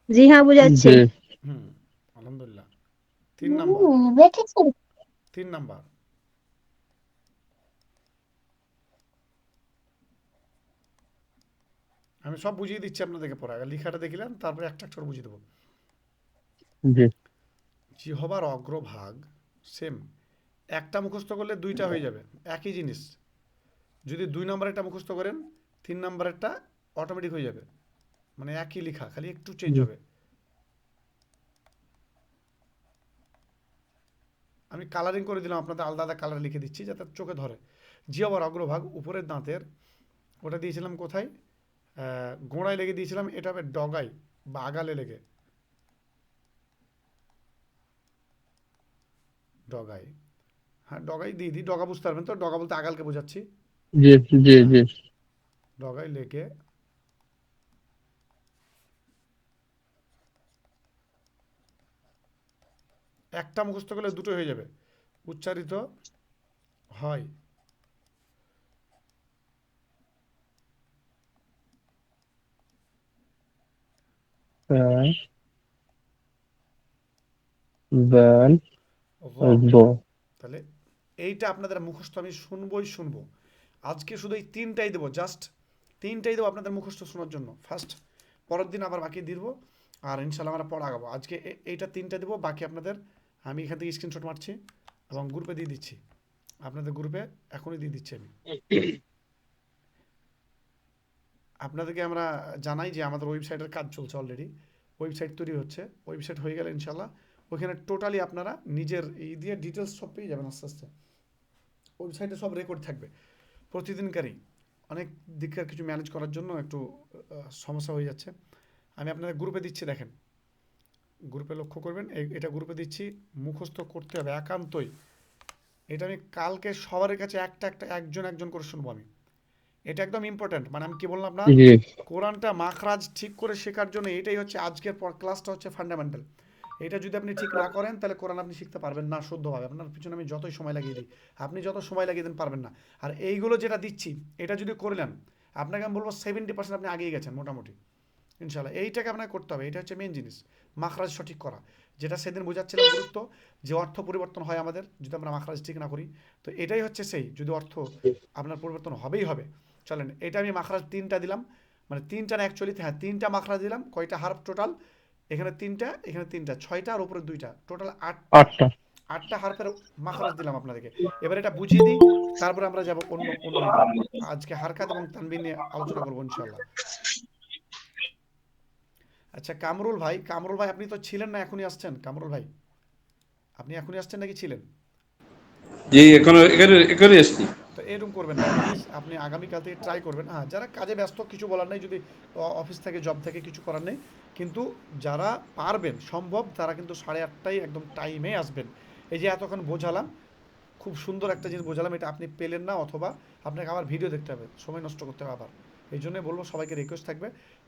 Speaker 5: জি হ্যাঁ বুঝাচ্ছে।
Speaker 4: জি
Speaker 1: হুম, আলহামদুলিল্লাহ। 3 নাম্বার,
Speaker 5: দেখেছেন?
Speaker 1: 3 নাম্বার, আমি সব বুঝিয়ে দিচ্ছি আপনাদেরকে পরে। আগে লেখাটা দেখিলেন, তারপরে একটা একটা করে বুঝিয়ে দেবো।
Speaker 4: জি
Speaker 1: জিহবার অগ্রভাগ সেম, একটা মুখস্থ করলে দুইটা হয়ে যাবে, একই জিনিস। যদি 2 নম্বরেরটা মুখস্থ করেন 3 নম্বরেরটা অটোমেটিক হয়ে যাবে, মানে একই লেখা, খালি একটু চেঞ্জ
Speaker 4: জি
Speaker 1: হবে। আমি কালারিং করে দিলাম, আপনাদের আলাদা আলাদা কালার লিখে দিচ্ছি যাতে চোখে ধরে। জিহবার অগ্রভাগ উপরের দাঁতের, ওটা দিয়েছিলাম কোথায়? গোড়ায় লেগে দিয়েছিলাম, এটা হবে ডগায় বা আগালে লেগে, ডগায়। হ্যাঁ ডগাই দিয়ে দিই, ডগা বুঝতে পারবেন তো? ডগা বলতে আগালকে বোঝাচ্ছি।
Speaker 4: জি জি
Speaker 1: হ্যাঁ,
Speaker 4: জি
Speaker 1: ডগায় লেগে একটা মুখস্থ করলে দুটো হয়ে যাবে। উচ্চারিত হয়
Speaker 4: হ্যাঁ, ব্যান
Speaker 1: র।
Speaker 4: ব
Speaker 1: তাহলে এইটা আপনাদের মুখস্থ আমি শুনবোই শুনবো। আজকে শুধু এই 3টাই দেবো, জাস্ট 3টাই দেবো আপনাদের মুখস্থ শোনার জন্য ফার্স্ট। পরের দিন আবার বাকি দিব, আর ইনশাল্লাহ আমরা পড়া আগাবো। আজকে এইটা 3টা দেবো, বাকি আপনাদের আমি এখান থেকে স্ক্রিনশট মারছি এবং গ্রুপে দিয়ে দিচ্ছি। আপনাদের গ্রুপে এখনই দিয়ে দিচ্ছি আমি। আপনাদেরকে আমরা জানাই যে আমাদের ওয়েবসাইটের কাজ চলছে অলরেডি, ওয়েবসাইট তৈরি হচ্ছে। ওয়েবসাইট হয়ে গেলে ইনশাল্লাহ ওইখানে টোটালি আপনারা নিজের এই দিয়ে ডিটেলস সব পেয়ে যাবেন আস্তে আস্তে। ওয়েবসাইটে সব রেকর্ড থাকবে প্রতিদিনকারই। অনেক দিককার কিছু ম্যানেজ করার জন্য একটু সমস্যা হয়ে যাচ্ছে। আমি আপনাদের গ্রুপে দিচ্ছি, দেখেন গ্রুপে লক্ষ্য করবেন, এটা গ্রুপে দিচ্ছি। মুখস্থ করতে হবে একান্তই। এটা আমি কালকে সবার কাছে একটা একটা একজন একজন করে শুনবো আমি। এটা একদম ইম্পর্ট্যান্ট, মানে আমি কি বললাম আপনার
Speaker 4: জি
Speaker 1: কোরআনটা মাখরাজ ঠিক করে শেখার জন্য এটাই হচ্ছে আজকের পর ক্লাসটা হচ্ছে ফান্ডামেন্টাল। এটা যদি আপনি ঠিক না করেন তাহলে কোরআন আপনি শিখতে পারবেন না শুদ্ধভাবে। আপনার পিছনে আমি যতই সময় লাগিয়ে দিই, আপনি যত সময় লাগিয়ে দেন পারবেন না। আর এইগুলো যেটা দিচ্ছি এটা যদি করলেন, আপনাকে আমি বলবো 70% আপনি আগিয়ে গেছেন মোটামুটি ইনশাল্লাহ। এইটাকে আপনাকে করতে হবে, এটা হচ্ছে মেন জিনিস, মাখরাজ সঠিক করা। যেটা সেদিন বোঝাচ্ছিলাম গুরুত্ব, যে অর্থ পরিবর্তন হয় আমাদের যদি আমরা মাখরাজ ঠিক না করি। তো এটাই হচ্ছে সেই, যদি অর্থ আপনার পরিবর্তন হবেই হবে। চলেন এটা আমি মাখরাজ 3টা দিলাম, মানে 3টা না অ্যাকচুয়ালি, হ্যাঁ 3টা মাখরাজ দিলাম। কয়টা হার্ফ টোটাল? এখানে 3টা, এখানে 3টা, 6টা আর উপরে 2টা, টোটাল 8টা।
Speaker 4: 8টা।
Speaker 1: 8টা হার্ফের মাখরাজ দিলাম আপনাদেরকে। এবার এটা বুঝিয়ে দিই, তারপরে আমরা যাব অন্য অন্য ইতে। আজকে হারকাত এবং তানবিন নিয়ে আলোচনা করবো ইনশাল্লাহ। আচ্ছা কামরুল ভাই, কামরুল ভাই আপনি তো ছিলেন না, এখনই আসছেন? কামরুল ভাই আপনি এখনই আসছেন নাকি ছিলেন?
Speaker 6: জি এখনো এখানে এখানে এসছি।
Speaker 1: তো এরকম করবেন না প্লিজ, আপনি আগামীকাল থেকে ট্রাই করবেন। হ্যাঁ যারা কাজে ব্যস্ত কিছু বলার নেই, যদি অফিস থেকে জব থেকে কিছু করার নেই, কিন্তু যারা পারবেন সম্ভব তারা কিন্তু 8:30টায় একদম টাইমে আসবেন। এই যে এতক্ষণ বোঝালাম, খুব সুন্দর একটা জিনিস বোঝালাম, এটা আপনি পেলেন না, অথবা আপনাকে আবার ভিডিও দেখতে হবে, সময় নষ্ট করতে হবে আবার। এই জন্যই বলবো সবাইকে রিকোয়েস্ট থাকবে,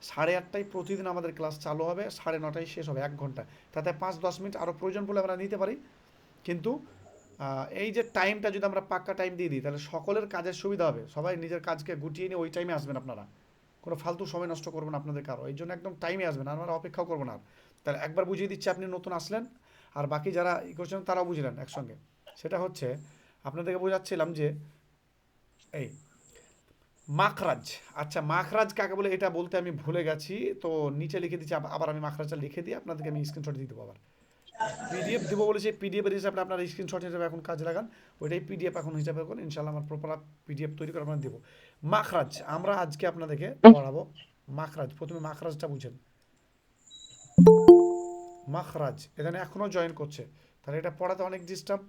Speaker 1: 8:30টায় প্রতিদিন আমাদের ক্লাস চালু হবে, 9:30টায় শেষ হবে, 1 ঘন্টা। তাতে 5-10 মিনিট আরও প্রয়োজন পড়লে আমরা নিতে পারি। কিন্তু এই যে টাইমটা যদি আমরা পাক্কা টাইম দিয়ে দিই তাহলে সকলের কাজের সুবিধা হবে, সবাই নিজের কাজকে গুটিয়ে নিয়ে ওই টাইমে আসবেন আপনারা। কোনো ফালতু সময় নষ্ট করবো না আপনাদের কারো, এই জন্য একদম টাইমে আসবেন, আমরা অপেক্ষাও করবো না আর। তাহলে একবার বুঝিয়ে দিচ্ছি, আপনি নতুন আসলেন আর বাকি যারা ই করছেন তারাও বুঝলেন একসঙ্গে। সেটা হচ্ছে আপনাদেরকে বোঝাচ্ছিলাম যে এই মাখরাজ। আচ্ছা, মাখরাজ কাকে বলে এটা বলতে আমি ভুলে গেছি, তো নিচে লিখে দিচ্ছি, আবার আমি মাখরাজটা লিখে দিই, আপনাদেরকে আমি স্ক্রিনশট দিয়ে দেবো। আবার পিডিএফ দেবো বলেছি, পিডিএফ এর হিসাবে আপনারা স্ক্রিনশট হিসাবে এখন কাজে লাগান, ওইটাই পিডিএফ এখন হিসাবে করুন, ইনশাল্লাহ আমার প্রপার পিডিএফ তৈরি করে আপনার দেবো। মাখরাজ আমরা আজকে আপনাদেরকে পড়াবো। মাখরাজ, প্রথমে মাখরাজটা বুঝেন। মাখরাজ এখানে এখনো জয়েন করছে, তাহলে এটা পড়াতে অনেক ডিস্টার্ব,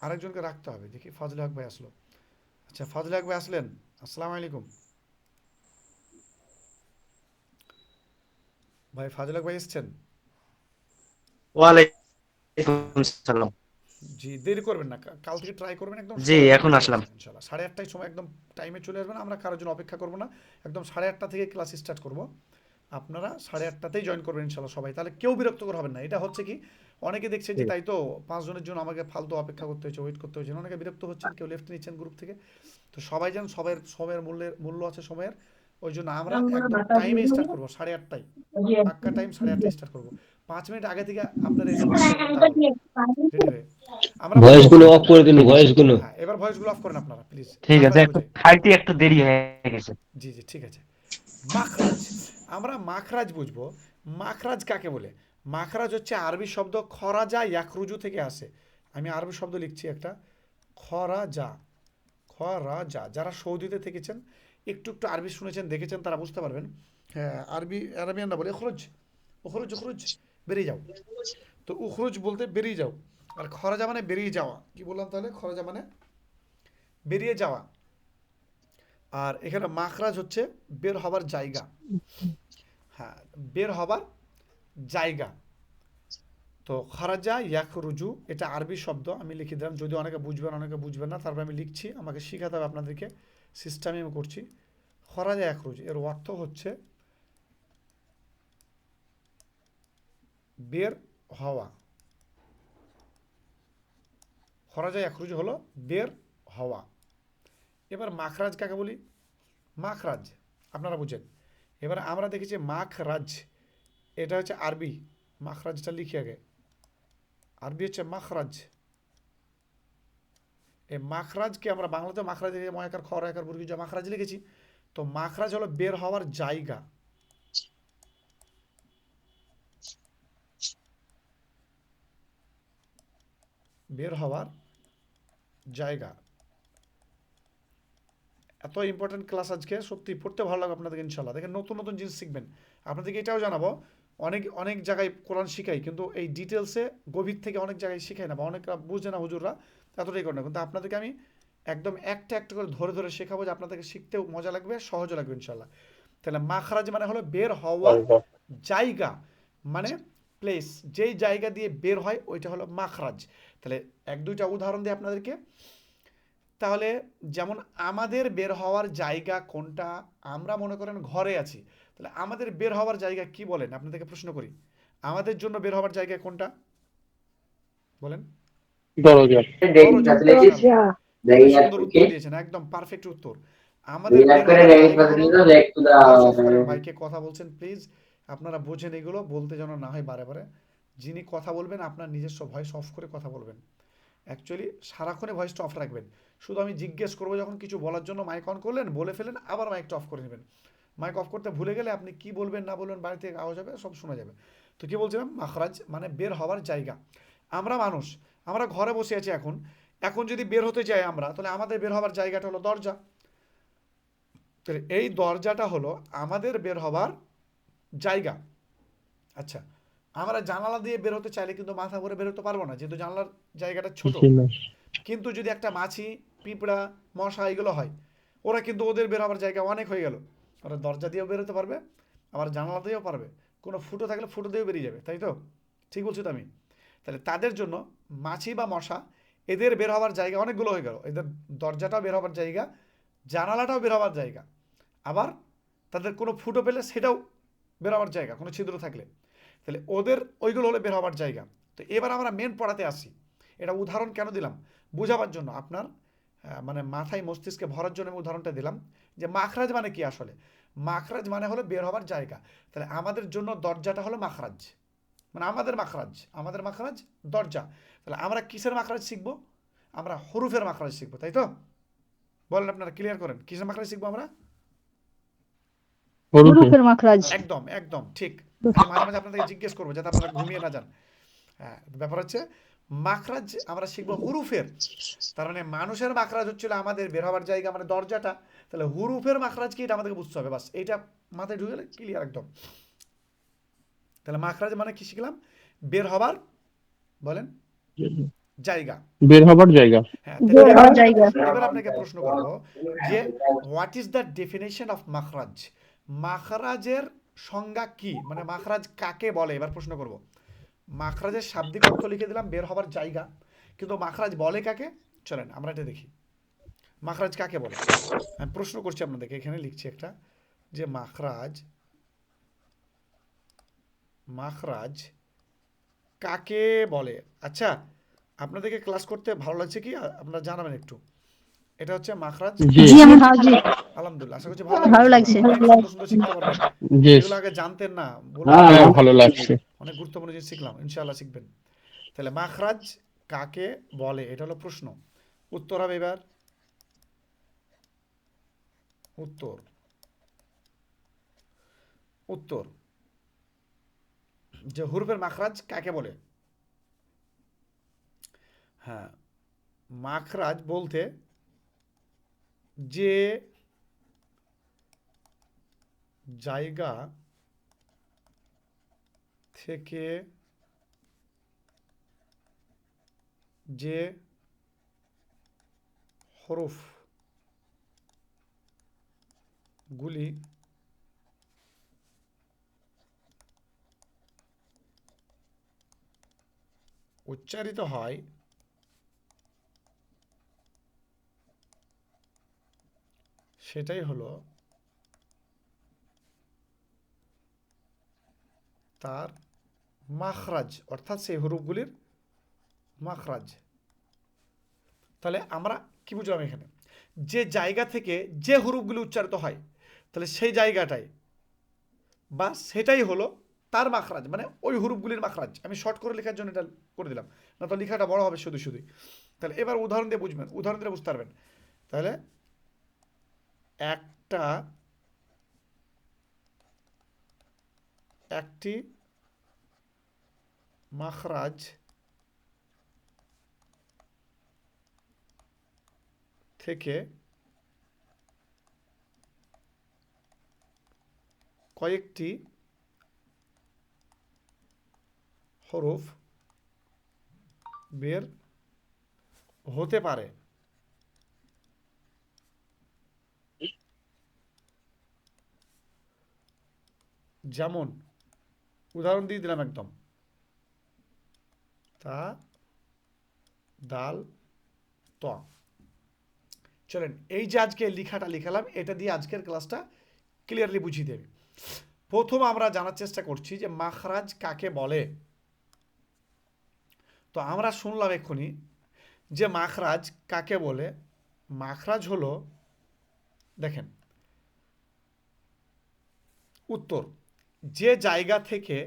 Speaker 1: আরেকজনকে রাখতে হবে। দেখি ফজলে হক ভাই আসলো। আচ্ছা, ফজলে হক ভাই আসলেন, আসসালামু আলাইকুম ভাই। ফজলে হক ভাই এসছেন?
Speaker 7: ওয়ালাইকুম সালাম।
Speaker 1: জি, দেরি করবেন না, কাল থেকে ট্রাই করবেন একদম
Speaker 7: জি
Speaker 1: সময়
Speaker 7: এখন
Speaker 1: চলে
Speaker 7: আসলাম।
Speaker 1: আসবেন ইনশাল্লাহ। 8:30টায় সময় একদম টাইমে চলে আসবেন, আমরা কারোর জন্য অপেক্ষা করবো না, একদম 8:30 থেকে ক্লাস স্টার্ট করব। আপনারা 8:30তেই জয়েন করবেন ইনশাল্লাহ সবাই, তাহলে কেউ বিরক্তকর হবেন না। এটা হচ্ছে কি, অনেকে দেখছেন যে তাই তো 5 জনের জন্য আমাকে ফালতু অপেক্ষা করতে হয়েছে, ওয়েট করতে হয়েছে, অনেকে বিরক্ত হচ্ছেন, কেউ লেফট নিচ্ছেন গ্রুপ থেকে। তো সবাই যেন সময়ের মূল্য আছে সময়ের, ওই জন্য আমরা একদম টাইমে স্টার্ট করবো 8:30টায়, পাক্কা টাইম 8:30টায় স্টার্ট করবো। 5 মিনিট আগে থেকে আপনারা এসে বসে যাবেন, তাহলে রেডি হয়ে আমরা
Speaker 3: ভয়েস
Speaker 1: বলবো।
Speaker 3: গুলো অফ করে দিন, ভয়েস গুলো।
Speaker 1: হ্যাঁ, এবার ভয়েসগুলো অফ করেন আপনারা প্লিজ,
Speaker 7: ঠিক আছে,
Speaker 1: আশপাশে
Speaker 7: একটু
Speaker 1: বুঝে।
Speaker 7: খাইতে একটু দেরি হয়ে গেছে।
Speaker 1: জি জি, ঠিক আছে। মাখরাজ, আমরা মাখরাজ বুঝবো। মাখরাজ কাকে বলে? মাখরাজ হচ্ছে আরবি শব্দ খরাজা ইয়াখরুজু থেকে আসে। আমি আরবি শব্দ লিখছি একটা, খরাজা। খরাজা, যারা সৌদিতে থেকেছেন, একটু একটু আরবি শুনেছেন দেখেছেন, তারা বুঝতে পারবেন। হ্যাঁ, আরবিয়ানরা বলে উখরুজ, উখরুজ, উখরুজ, বেরিয়ে যাও। তো উখরুজ বলতে বেরিয়ে যাও, আর খরাজা মানে বেরিয়ে যাওয়া। কি বললাম তাহলে? খরাজা মানে বেরিয়ে যাওয়া। আর এখানে মাখরাজ হচ্ছে বের হবার জায়গা। হ্যাঁ, বের হবার জায়গা। তো খারাজা ইয়াখরুজু এটা আরবি শব্দ, আমি লিখে দিলাম, যদি অনেকে বুঝবেন অনেকে বুঝবেন না, তারপর আমি লিখছি, আমাকে শেখাতে হবে আপনাদেরকে, সিস্টেমে আমি করছি। খরাজা ইয়াখরুজ এর অর্থ হচ্ছে বের হওয়া। খরাজা ইয়াখরুজু হলো বের হওয়া। এবার মাখরাজ কাকে বলি? মাখরাজ আপনারা বুঝেন। এবার আমরা দেখেছি মাখরাজ, এটা হচ্ছে আরবি। মাখরাজটা লিখি আগে, আরবি হচ্ছে মাখরাজ। এই মাখরাজকে আমরা বাংলাতে মাখরাজ ময়াকার খর একার বুর্গি যা মাখরাজ লিখেছি। তো মাখরাজ হলো বের হওয়ার জায়গা। বের হওয়ার জায়গা। এত ইম্পর্টেন্ট ক্লাস আজকে, সত্যি পড়তে ভালো লাগবে আপনাদেরকে ইনশাল্লাহ। দেখেন নতুন নতুন জিনিস শিখবেন। আপনাদেরকে এটাও জানাবো, অনেক অনেক জায়গায় কোরআন শিখাই, কিন্তু এই ডিটেলসে গভীর থেকে অনেক জায়গায় শিখাই না, বা অনেকরা বুঝে না হুজুররা, এতটাই করে না। কিন্তু আপনাদেরকে আমি একদম একটা একটা করে ধরে ধরে শেখাবো, যে আপনাদেরকে শিখতেও মজা লাগবে, সহজও লাগবে ইনশাল্লাহ। তাহলে মাখরাজ মানে হলো বের হওয়ার জায়গা, মানে প্লেস, যেই জায়গা দিয়ে বের হয় ওইটা হলো মাখরাজ। তাহলে 1-2টা উদাহরণ দিই আপনাদেরকে। তাহলে যেমন আমাদের বের হওয়ার জায়গা কোনটা? আমরা মনে করেন ঘরে আছি, তাহলে আমাদের বের হওয়ার জায়গা কি বলেন? আপনাদেরকে প্রশ্ন করি, আমাদের জন্য বের হওয়ার জায়গা কোনটা বলেন?
Speaker 4: দরজা।
Speaker 1: দরজা। মাশাআল্লাহ, কত সুন্দর উত্তর দিয়েছেন, একদম পারফেক্ট উত্তর। আমাদের বের হওয়ার জায়গা হলো, ভয়েস অফ করেন ভাইকে, কথা বলছেন প্লিজ, আপনারা বোঝেন এগুলো, বলতে যেন না হয় বারে বারে। যিনি কথা বলবেন আপনার নিজস্ব ভয়েস অফ করে কথা বলবেন। অ্যাকচুয়ালি সারাক্ষণে ভয়েসটা অফ রাখবেন, শুধু আমি জিজ্ঞেস করবো যখন কিছু বলার জন্য মাইক অন করলেন, বলে ফেলেন, আবার মাইকটা অফ করে নেবেন। মাইক অফ করতে ভুলে গেলে আপনি কি বলবেন না বলবেন, বাড়ি থেকে আওয়াজ হবে, সব শোনা যাবে। তো কি বলছিলাম? মাখরাজ মানে বের হওয়ার জায়গা। আমরা মানুষ, আমরা ঘরে বসে আছি এখন, এখন যদি বের হতে যাই আমরা, তাহলে আমাদের বের হওয়ার জায়গাটা হলো দরজা। তাহলে এই দরজাটা হলো আমাদের বের হওয়ার জায়গা। আচ্ছা, আমরা জানালা দিয়ে বের হতে চাইলে কিন্তু মাথা ভরে বের হতে পারবো না, যেহেতু জানলার জায়গাটা ছোট। কিন্তু যদি একটা মাছি, পিঁপড়া, মশা এগুলো হয়, ওরা কিন্তু ওদের বের হওয়ার জায়গা অনেক হয়ে গেল, ওরা দরজা দিয়েও বেরোতে পারবে, আবার জানালা দিয়েও পারবে, কোনো ফুটো থাকলে ফুটো দিয়েও বেরিয়ে যাবে, তাই তো? ঠিক বলছি তো আমি? তাহলে তাদের জন্য মাছি বা মশা, এদের বের হওয়ার জায়গা অনেকগুলো হয়ে গেল, এদের দরজাটাও বের হওয়ার জায়গা, জানালাটাও বের হওয়ার জায়গা, আবার তাদের কোনো ফুটো পেলে সেটাও বের হওয়ার জায়গা, কোনো ছিদ্র থাকলে। তাহলে ওদের ওইগুলো হলে বের হওয়ার জায়গা। তো এবার আমরা মেন পড়াতে আসি। এটা উদাহরণ কেন দিলাম? বোঝাবার জন্য, আপনার মানে মাথায় মস্তিষ্কে ভরার জন্য আমি উদাহরণটা দিলাম যে মাখরাজ মানে কি আসলে। মাখরাজ মানে হলো বের হবার জায়গা। তাহলে আমাদের জন্য দরজাটা হলো মাখরাজ, মানে আমাদের মাখরাজ দরজা। তাহলে আমরা কিসের মাখরাজ শিখবো? আমরা হরুফের মাখরাজ শিখবো, তাই তো? বলেন, আপনারা ক্লিয়ার করেন, কিসের মাখরাজ শিখবো আমরা?
Speaker 4: হরফে।
Speaker 5: হুরুফের মাখরাজ।
Speaker 1: একদম একদম ঠিক। আমি মাঝে মাঝে আপনাদেরকে জিজ্ঞেস করবো যাতে আপনারা ঘুমিয়ে না যান। হ্যাঁ, ব্যাপার হচ্ছে মাখরাজ আমরা শিখবো হুরুফের। তার মানে মানুষের মাখরাজ হচ্ছিল আমাদের বের হবার জায়গা, মানে দরজাটা। তাহলে হুরুফের মাখরাজ কি এটা আমাদেরকে বুঝতে হবে, বাস এইটা মাথায় ঢুকে গেলে ক্লিয়ার একদম। তাহলে মাখরাজ মানে কি শিখলাম? বের হবার, বলেন, জায়গা।
Speaker 4: বের হবার জায়গা।
Speaker 1: হ্যাঁ,
Speaker 5: বের
Speaker 1: তাহলে
Speaker 5: হওয়ার জায়গা।
Speaker 1: এবার আপনাকে প্রশ্ন করবো যে what is the definition of মাখরাজ? মাখরাজের সংজ্ঞা কি, মানে মাখরাজ কাকে বলে? এবার প্রশ্ন করব। মাখরাজের শাব্দিক অর্থ লিখে দিলাম বের হবার জায়গা, কিন্তু মাখরাজ বলে কাকে? চলেন আমরা এটা দেখি, মাখরাজ কাকে বলে। আমি প্রশ্ন করছি আপনাদেরকে, এখানে লিখছি একটা, যে মাখরাজ কাকে বলে। আচ্ছা, আপনাদেরকে ক্লাস করতে ভালো লাগছে কি? আপনারা জানাবেন একটু। এটা হচ্ছে মাখরাজ।
Speaker 4: জি
Speaker 2: জি আমার
Speaker 5: হ্যাঁ জি,
Speaker 1: আলহামদুলিল্লাহ, আশা করছি
Speaker 5: ভালো লাগছে।
Speaker 1: অনেক সুন্দর সুন্দর শিখতে পারবেন।
Speaker 4: জি
Speaker 1: যেগুলো আগে জানতেন না, বলুন,
Speaker 4: হ্যাঁ ভালো লাগছে।
Speaker 1: অনেক গুরুত্বপূর্ণ জিনিস শিখলাম, ইনশাআল্লাহ শিখবেন। তাহলে মাখরাজ কাকে বলে, এটা হলো প্রশ্ন। উত্তর হবে এবার, উত্তর যে হুরুফের মাখরাজ কাকে বলে। হ্যাঁ, মাখরাজ বলতে যে জায়গা থেকে যে হরফ গুলি উচ্চারিত হয় সেটাই হলো তার মাখরাজ, অর্থাৎ সেই হরফগুলির মাখরাজ। তাহলে আমরা কি বুঝলাম এখানে? যে জায়গা থেকে যে হরফগুলি উচ্চারিত হয়, তাহলে সেই জায়গাটাই বা সেটাই হলো তার মাখরাজ, মানে ওই হরফগুলির মাখরাজ। আমি শর্ট করে লেখার জন্য এটা করে দিলাম, না তো লেখাটা বড় হবে শুধু শুধুই। তাহলে এবার উদাহরণ দিয়ে বুঝবেন, উদাহরণ দিয়ে বুঝতে পারবেন। তাহলে একটি মাখরাজ থেকে কয়েকটি হরফ বের হতে পারে। যেমন উদাহরণ দিয়ে দিলাম একদম, তা, দাল, ত। চলেন, এই যে আজকে লেখাটা লিখালাম, এটা দিয়ে আজকের ক্লাসটা ক্লিয়ারলি বুঝিয়ে দেবে। প্রথম আমরা জানার চেষ্টা করছি যে মাখরাজ কাকে বলে। তো আমরা শুনলাম এক্ষুনি যে মাখরাজ কাকে বলে। মাখরাজ হলো, দেখেন, উত্তর যে জায়গা থেকে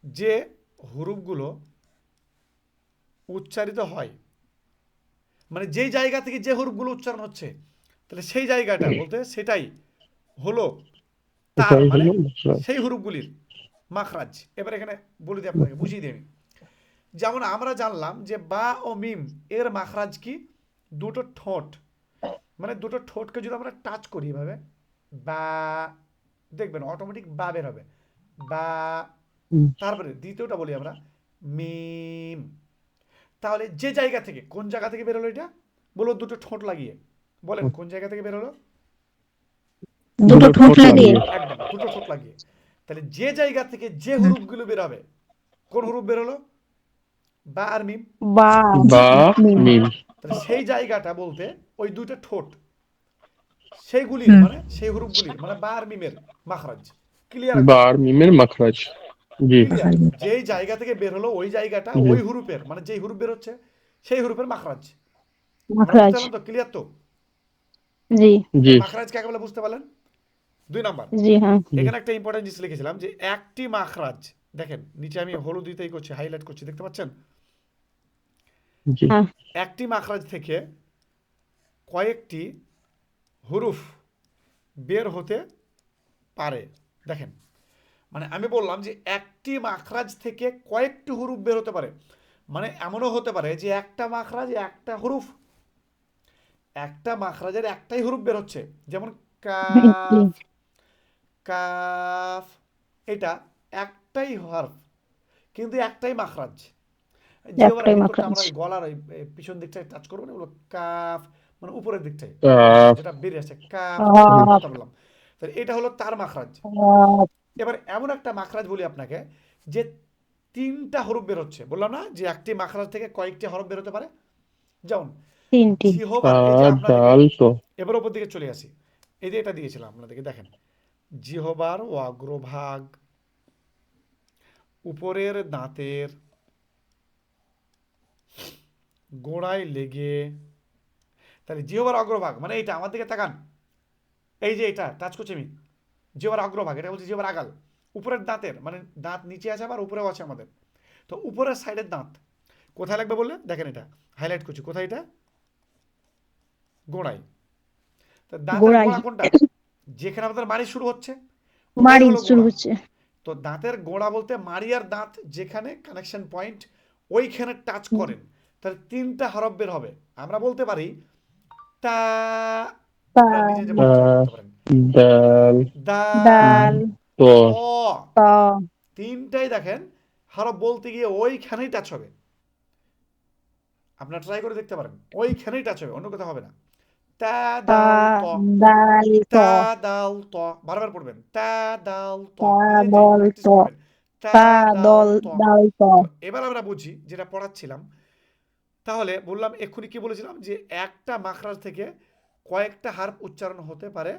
Speaker 1: যে হরফগুলো উচ্চারিত হয়, মানে যেই জায়গা থেকে যে হরফগুলো উচ্চারণ হচ্ছে, তাহলে সেই জায়গাটা বলতে সেটাই হলো তার,
Speaker 4: এটাই
Speaker 1: মানে
Speaker 4: হলো মাখরাজ।
Speaker 1: সেই হরফগুলির মাখরাজ। এবার এখানে বলে দিই আপনাকে, বুঝিয়ে দিই আমি। যেমন আমরা জানলাম যে বা ও মিম এর মাখরাজ কি? দুটো ঠোঁট, মানে দুটো ঠোঁটকে যদি আমরা টাচ করি এভাবে, বা, দেখবেন অটোমেটিক বা বের হবে, বা। তারপরে দ্বিতীয়টা বলি আমরা, মিম। তাহলে যে জায়গা থেকে, কোন জায়গা থেকে বের হলো এটা? বলো দুটো ঠোঁট লাগিয়ে, বলেন কোন জায়গা থেকে বের হলো?
Speaker 2: দুটো ঠোঁট লাগিয়ে।
Speaker 1: একদম, দুটো ঠোঁট লাগিয়ে। তাহলে যে জায়গা থেকে যে হরফগুলো বের হবে, কোন হরফ বের হলো? বা আর মিম।
Speaker 5: বা
Speaker 4: বা
Speaker 5: মিম।
Speaker 4: মিম।
Speaker 1: তাহলে সেই জায়গাটা বলতে ওই দুটো ঠোঁট, সেইগুলির
Speaker 2: হুম।
Speaker 1: মানে সেই হরফগুলির মানে বা আর মিমের মাখরাজ। ক্লিয়ার?
Speaker 4: বা আর মিমের মাখরাজ। জি
Speaker 1: ক্লিয়ার। যেই জায়গা থেকে বের হলো ওই জায়গাটা
Speaker 4: জি
Speaker 1: ওই হুরুপের, মানে যেই হুরুপ বের হচ্ছে সেই হুরুপের মাখরাজ। আমরা
Speaker 5: মাখরাজ।
Speaker 1: বুঝতে পারলাম তো, ক্লিয়ার তো?
Speaker 5: জি
Speaker 4: জি
Speaker 1: মাখরাজ কাকে বলে বুঝতে পারলেন? 2 নাম্বার,
Speaker 5: জি হ্যাঁ।
Speaker 1: এখানে একটা ইম্পর্টেন্ট জিনিস লিখেছিলাম যে একটি মাখরাজ, দেখেন নিচে আমি হলুদ দিতেই করছি, হাইলাইট করছি, দেখতে পাচ্ছেন?
Speaker 4: জি
Speaker 5: হ্যাঁ
Speaker 1: একটি মাখরাজ থেকে কয়েকটি হুরুফ বের হতে পারে। দেখেন, মানে আমি বললাম যে একটি মাখরাজ থেকে কয়েকটি হুরুফ বের হতে পারে, মানে এমনও হতে পারে যে একটা মাখরাজ একটা হুরুফ, একটা মাখরাজের একটাই হুরুফ বের হচ্ছে, যেমন
Speaker 5: জি,
Speaker 1: কাফ, কাফ, এটা একটাই হরফ কিন্তু একটাই মাখরাজ। জিহ্বার
Speaker 5: একটাই
Speaker 1: ভিতরটা
Speaker 5: মাখরাজ।
Speaker 1: আমরা ওই গলার ওই পিছন দিকটায় টাচ করবো না, ওগুলো কাফ, মানে উপরের দিকটায়
Speaker 4: আহ,
Speaker 1: যেটা বেরিয়ে আসছে কাফ, এরকম
Speaker 5: আপ,
Speaker 1: কথা বললাম। তাহলে এটা হলো তার মাখরাজ।
Speaker 5: আপ,
Speaker 1: এবার এমন একটা মাখরাজ বলি আপনাকে যে 3টা হরফ বের হচ্ছে, বললাম না যে একটি মাখরাজ থেকে কয়েকটি হরফ বের হতে পারে। যেমন
Speaker 5: তিনটি।
Speaker 1: জিহ্বার, এই যে আপনাদেরকে,
Speaker 4: দাল তো
Speaker 1: এবার ওপর দিকে চলে আসি, এই যে এটা দিয়েছিলাম আপনাদেরকে, দেখেন জিহ্বার অগ্রভাগ, উপরের দাঁতের গোড়ায় লেগে, তাহলে জিহ্বার অগ্রভাগ মানে এইটা, আমার দিকে তাকান, এই যে এটা টাচ করছি আমি, জিহ্বার অগ্রভাগ, এটা বলছি জিহ্বার আগাল, উপরের দাঁতের, মানে দাঁত নিচে আছে আবার উপরেও আছে আমাদের, তো উপরের সাইডের দাঁত কোথায় লাগবে বললে, দেখেন এটা হাইলাইট করছি, কোথায় এটা, গোড়ায়। তো দাঁতের
Speaker 5: গোড়াই।
Speaker 1: গোড়া কোনটা, যেখানে আমাদের মাড়ি শুরু হচ্ছে ওটাই
Speaker 5: মারি
Speaker 1: হলো
Speaker 5: শুরু
Speaker 1: গোড়া।
Speaker 5: হচ্ছে।
Speaker 1: তো দাঁতের গোড়া বলতে মাড়ি আর দাঁত যেখানে কানেকশন পয়েন্ট, ওইখানে টাচ করেন, তাহলে 3টা হরফ বের হবে। আমরা বলতে পারি তা, আপনারা নিজে নিজে বলতে ট্রাই
Speaker 4: আহ,
Speaker 1: করতে পারেন,
Speaker 4: দাল
Speaker 1: দাল,
Speaker 5: দাল,
Speaker 4: তো
Speaker 1: ত,
Speaker 5: ত,
Speaker 1: 3টাই দেখেন হরফ বলতে গিয়ে ওইখানেই টাচ হবে। আপনারা ট্রাই করে দেখতে পারেন, ওইখানেই টাচ হবে, অন্য কোথাও হবে না। তা
Speaker 5: তা,
Speaker 1: দাল ত,
Speaker 5: দাল, ত,
Speaker 1: তা দাল ত, বারবার পড়বেন, তা দাল ত,
Speaker 5: তা,
Speaker 1: নিজে নিজে
Speaker 5: দল, ত,
Speaker 1: প্র্যাকটিস করবেন, তা
Speaker 5: তা,
Speaker 1: দাল
Speaker 5: দল,
Speaker 1: ত।
Speaker 5: দাল, ত।
Speaker 1: তো এবার আমরা বুঝি যেটা পড়াচ্ছিলাম, তাহলে বললাম এক্ষুনি কি বলেছিলাম যে একটা মাখরাজ থেকে কয়েকটা হার্ফ উচ্চারণ হতে পারে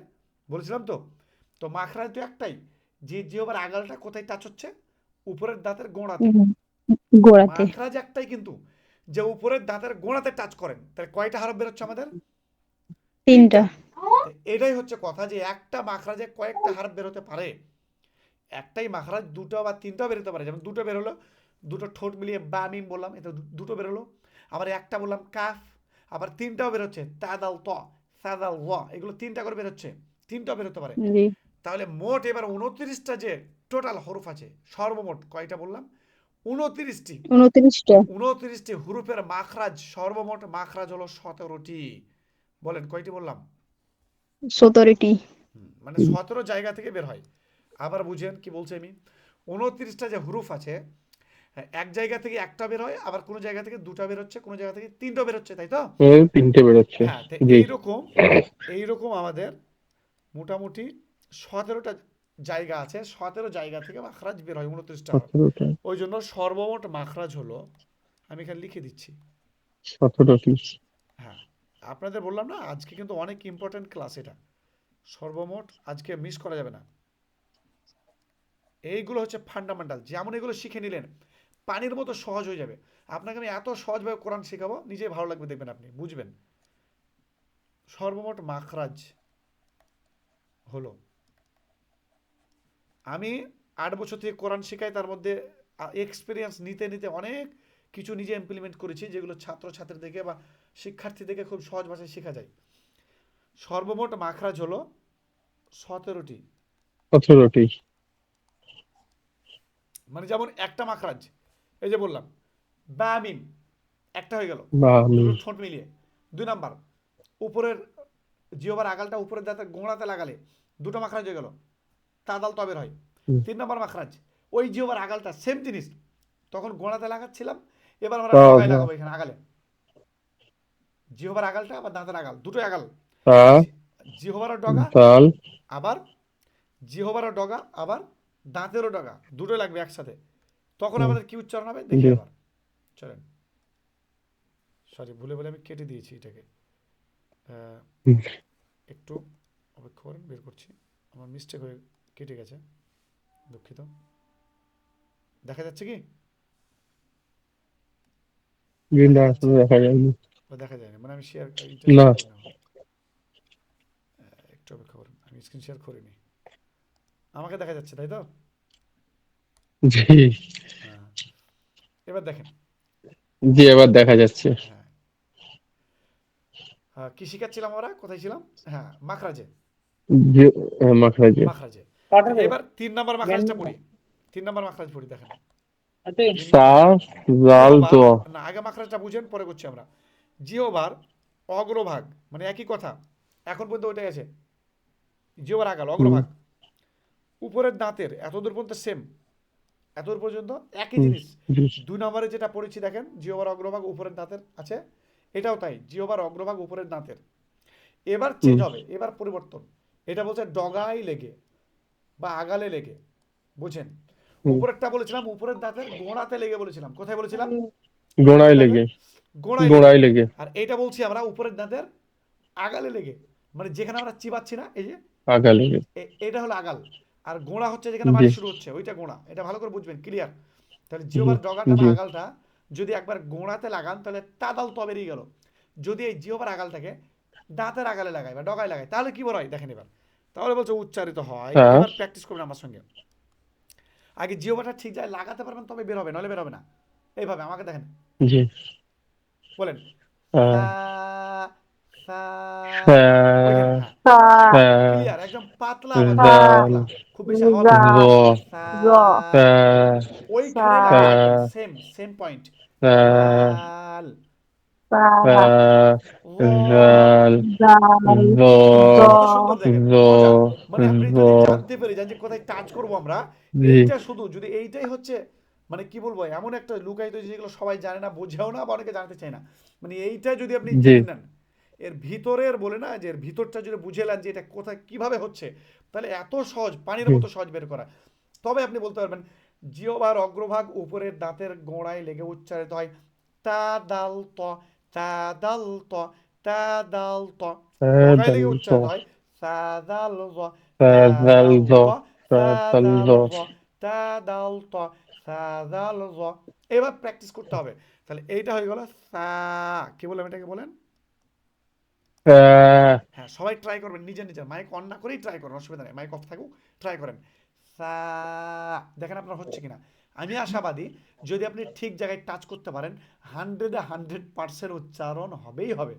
Speaker 1: বলেছিলাম তো। তো মাখরাজ তো একটাই, যে জিহ্বার আগালটা কোথায় টাচ হচ্ছে, উপরের দাঁতের গোড়াতে।
Speaker 5: উম, গোড়াতে।
Speaker 1: মাখরাজ একটাই কিন্তু, যে উপরের দাঁতের গোড়াতে টাচ করেন, তাহলে কয়টা হরফ বেরোচ্ছে আমাদের, 3টা।
Speaker 5: তিনটা।
Speaker 1: তো এটাই হচ্ছে কথা যে একটা মাখরাজে কয়েকটা হরফ বের হতে পারে। একটাই মাখরাজ 2টা বা 3টাও বেরোতে পারে, যেমন 2টো বের হলো, দুটো ঠোঁট মিলিয়ে বা মিম বললাম, এটা 2টো বের হলো। আবার একটা বললাম কাফ, আবার 3টাও বের হচ্ছে, তাদাল ত, সাদাল ওয়া, এগুলো 3টা করে বের হচ্ছে, 3টাও বের হতে পারে।
Speaker 5: জি।
Speaker 1: তাহলে মোট এবার 29টা যে টোটাল হরফ আছে, সর্বমোট কয়টা বললাম, 29টি।
Speaker 5: 29টা।
Speaker 1: 29টি হুরুফের মাখরাজ, সর্বমোট মাখরাজ হলো 17টি। বলেন কয়টি বললাম?
Speaker 5: 17টি।
Speaker 1: মানে 17 জায়গা থেকে বের হয়। আবার বুঝেন কি বলছি আমি, 29টা যে হুরুফ আছে, এক জায়গা থেকে একটা বের হয়, আবার কোনো জায়গা থেকে 2টা বের হচ্ছে, কোনো জায়গা থেকে 3টা বের হচ্ছে, তাই তো?
Speaker 4: তিনটে বেরোচ্ছে
Speaker 1: হ্যাঁ, তো
Speaker 4: জি
Speaker 1: এইরকম আমাদের মোটামুটি 17টা জায়গা আছে, 17 জায়গা থেকে মাখরাজ বের হয় 29টা হরফ।
Speaker 4: 17টা
Speaker 1: ওই জন্য সর্বমোট মাখরাজ হলো, আমি এখানে লিখে দিচ্ছি।
Speaker 4: 17টি
Speaker 1: হ্যাঁ, আপনাদের বললাম না আজকে কিন্তু অনেক ইম্পর্টেন্ট ক্লাস এটা, সর্বমোট আজকে মিস করা যাবে না। এইগুলো হচ্ছে ফান্ডামেন্টাল, যেমন এগুলো শিখে নিলেন পানির মতো সহজ হয়ে যাবে। আপনাকে আমি এত সহজভাবে কোরআন শেখাবো, নিজেই ভালো লাগবে, দেখবেন আপনি বুঝবেন। সর্বমোট মাখরাজ হলো, আমি 8 বছর থেকে কোরআন শেখাই, তার মধ্যে এক্সপিরিয়েন্স নিতে নিতে অনেক কিছু নিজে ইমপ্লিমেন্ট করেছি, যেগুলো ছাত্রছাত্রী দেখে বা শিক্ষার্থী দেখে খুব সহজ ভাষায় শেখা যায়। সর্বমোট মাখরাজ হলো 17টি।
Speaker 4: 17টি
Speaker 1: মানে যেমন একটা মাখরাজ, এই যে বললাম বা মিম, একটা হয়ে গেল,
Speaker 4: বা
Speaker 1: দুটো ঠোঁট মিলিয়ে। 2 নাম্বার, উপরের জিহ্বার আগালটা উপরের দাঁতের গোড়াতে লাগালে 2টো মাখরাজ হয়ে গেল, তাদাল তবের হয়। 3 নম্বর মাখরাজ, ওই জিহ্বার আগালটা সেম জিনিস, তখন গোড়াতে লাগাচ্ছিলাম, এবার আমরা ডগায় লাগাবো, এখানে আগালে, জিহ্বার আগালটা আবার দাঁতের আগাল, দুটোই আগাল,
Speaker 4: তা
Speaker 1: জিহ্বারও ডগা,
Speaker 4: দাল
Speaker 1: আবার জিহ্বারও ডগা, আবার দাঁতেরও ডগা, দুটোই লাগবে একসাথে। তখন আমাদের কি উচ্চারণ হবে দেখি
Speaker 4: জি
Speaker 1: আবার, চলেন। সরি, ভুলে বলে আমি কেটে দিয়েছি এটাকে, একটু অপেক্ষা করেন, বের করছি, আমার মিস্টেক হয়ে কেটে গেছে, দুঃখিত। দেখা যাচ্ছে কি?
Speaker 4: গ্রিনটা
Speaker 1: দেখা যাচ্ছে?
Speaker 4: আসলে দেখা যায়নি
Speaker 1: দেখা যায় না, মানে আমি শেয়ার
Speaker 4: না।
Speaker 1: একটু অপেক্ষা করুন, আমি স্ক্রিন শেয়ার করিনি। আমাকে দেখা যাচ্ছে তাই তো?
Speaker 4: জি
Speaker 1: হ্যাঁ, এবার দেখেন।
Speaker 4: জি, এবার দেখা যাচ্ছে।
Speaker 1: হ্যাঁ, কি শিখাচ্ছিলাম আমরা, কোথায় ছিলাম? হ্যাঁ, মাখরাজে।
Speaker 4: জি, মাখরাজে।
Speaker 1: মাখরাজে। তো এবার 3 নম্বর মাখরাজটা পড়ি। 3 নম্বর মাখরাজ পড়ি, দেখেন।
Speaker 4: সা জাল
Speaker 1: জিহ্বার,
Speaker 4: দ।
Speaker 1: না আগে মাখরাজটা বুঝেন, পরে করছি আমরা। জিহ্বার অগ্রভাগ, মানে একই কথা, এখন পর্যন্ত ওইটাই আছে। জিহ্বার আগাল
Speaker 4: হুম,
Speaker 1: অগ্রভাগ, উপরের দাঁতের এতদূর পর্যন্ত সেম, এতদূর পর্যন্ত একই
Speaker 4: হুম,
Speaker 1: জিনিস।
Speaker 4: জি,
Speaker 1: 2 নম্বরে যেটা পড়েছি দেখেন, জিহ্বার অগ্রভাগ উপরের দাঁতের আছে, এটাও তাই, জিহ্বার অগ্রভাগ উপরের দাঁতের। এবার চেঞ্জ
Speaker 4: হুম,
Speaker 1: হবে, এবার পরিবর্তন। এটা বলছে ডগায় লেগে বা আগালে লেগে, বুঝেন?
Speaker 4: হুম।
Speaker 1: উপরেরটা বলেছিলাম উপরের দাঁতের গোড়াতে লেগে বলেছিলাম, কোথায় বলেছিলাম? উপরের
Speaker 4: গোড়ায়
Speaker 1: দাঁতের
Speaker 4: লেগে।
Speaker 1: গোড়ায় লেগে।
Speaker 4: গোড়ায় লেগে।
Speaker 1: আর এইটা বলছি আমরা উপরের দাঁতের আগালে লেগে, মানে যেখানে আমরা চিবাচ্ছি না, এই যে
Speaker 4: আগা লেগে।
Speaker 1: এটা হলো আগাল। আর গোড়া হচ্ছে যেখানে
Speaker 4: জি,
Speaker 1: বাড়ি শুরু হচ্ছে, ওইটা গোড়া। এটা ভালো করে বুঝবেন, ক্লিয়ার? তাহলে
Speaker 4: জি,
Speaker 1: জিহ্বার ডগাটা বা
Speaker 4: জি,
Speaker 1: আগালটা যদি একবার গোড়াতে লাগান, তাহলে তাদাল ত বেরিয়ে গেল। যদি এই জিহ্বার আগালটাকে দাঁতের আগালে লাগাই বা ডগায় লাগাই, তাহলে কি বড় হয় দেখেন এবার। তাহলে বলছে উচ্চারিত হয়।
Speaker 4: হ্যাঁ,
Speaker 1: এবার প্র্যাকটিস করবেন আমার সঙ্গে। আগে জিহ্বাটা ঠিক যায় লাগাতে পারবেন, তবে বের হবে, নলে বের হবে না। এইভাবে আমাকে দেখেন,
Speaker 4: জি,
Speaker 1: বলেন।
Speaker 4: হ্যাঁ,
Speaker 1: সা সা, ওইখানে,
Speaker 4: হ্যাঁ,
Speaker 1: হ্যাঁ,
Speaker 4: হ্যাঁ,
Speaker 1: ক্লিয়ার, একদম পাতলা আওয়াজ হবে,
Speaker 4: জাল,
Speaker 1: পাতলা, খুব বেশি হাওয়া পাবেন না।
Speaker 4: জ,
Speaker 1: সা,
Speaker 4: হ্যাঁ,
Speaker 1: ওইখানেই লাগাতে থাকবেন,
Speaker 4: হ্যাঁ,
Speaker 1: সেম সেম পয়েন্ট।
Speaker 4: হ্যাঁ,
Speaker 1: জাল,
Speaker 4: হ্যাঁ,
Speaker 1: র,
Speaker 4: জাল, জ,
Speaker 1: কত সুন্দর দেখেন,
Speaker 4: জ,
Speaker 1: মজা। মানে আপনি
Speaker 4: জ,
Speaker 1: যদি জানতে পারি যে কোথায় টাচ করবো আমরা,
Speaker 4: জি,
Speaker 1: এইটা শুধু যদি এইটাই হচ্ছে, মানে কি বলবো, এমন একটা লুকায়িত জিনিস, যেগুলো সবাই জানে না, বোঝেও না, বা অনেকে জানতে চায় না, মানে এইটা যদি আপনি
Speaker 4: জি,
Speaker 1: জেনে নেন, এর ভিতরের বলে না, যে এর ভিতরটা যদি বুঝে নেন যে এটা কোথায় কিভাবে হচ্ছে, তাহলে এত সহজ, পানির
Speaker 4: জি,
Speaker 1: মতো সহজ বের করা। তবে আপনি বলতে পারবেন জিহ্বার অগ্রভাগ উপরের দাঁতের গোড়ায় লেগে উচ্চারিত হয়, তা দাল ত, তা দাল ত, তা দাল ত। ডগায়
Speaker 4: হ্যাঁ,
Speaker 1: লেগে
Speaker 4: জ,
Speaker 1: উচ্চারিত হয়, সা দাল জ, তা
Speaker 4: হ্যাঁ, জাল,
Speaker 1: দাল
Speaker 4: জ,
Speaker 1: ত, সা
Speaker 4: জাল, জ,
Speaker 1: দাল জ, তা দাল ত, সা দাল জ। এবার প্র্যাকটিস করতে হবে। তাহলে এইটা হয়ে গেল সা, কি বললাম এটাকে বলেন?
Speaker 4: হ্যাঁ,
Speaker 1: হ্যাঁ, সবাই ট্রাই করবেন, নিজের নিজের মাইক অন না করেই ট্রাই করেন, অসুবিধা নেই, মাইক অফ থাকুক, ট্রাই করেন। সা, দেখেন আপনার হচ্ছে কিনা। আমি আশাবাদী, যদি আপনি ঠিক জায়গায় টাচ করতে পারেন, 100% উচ্চারণ হবেই হবে।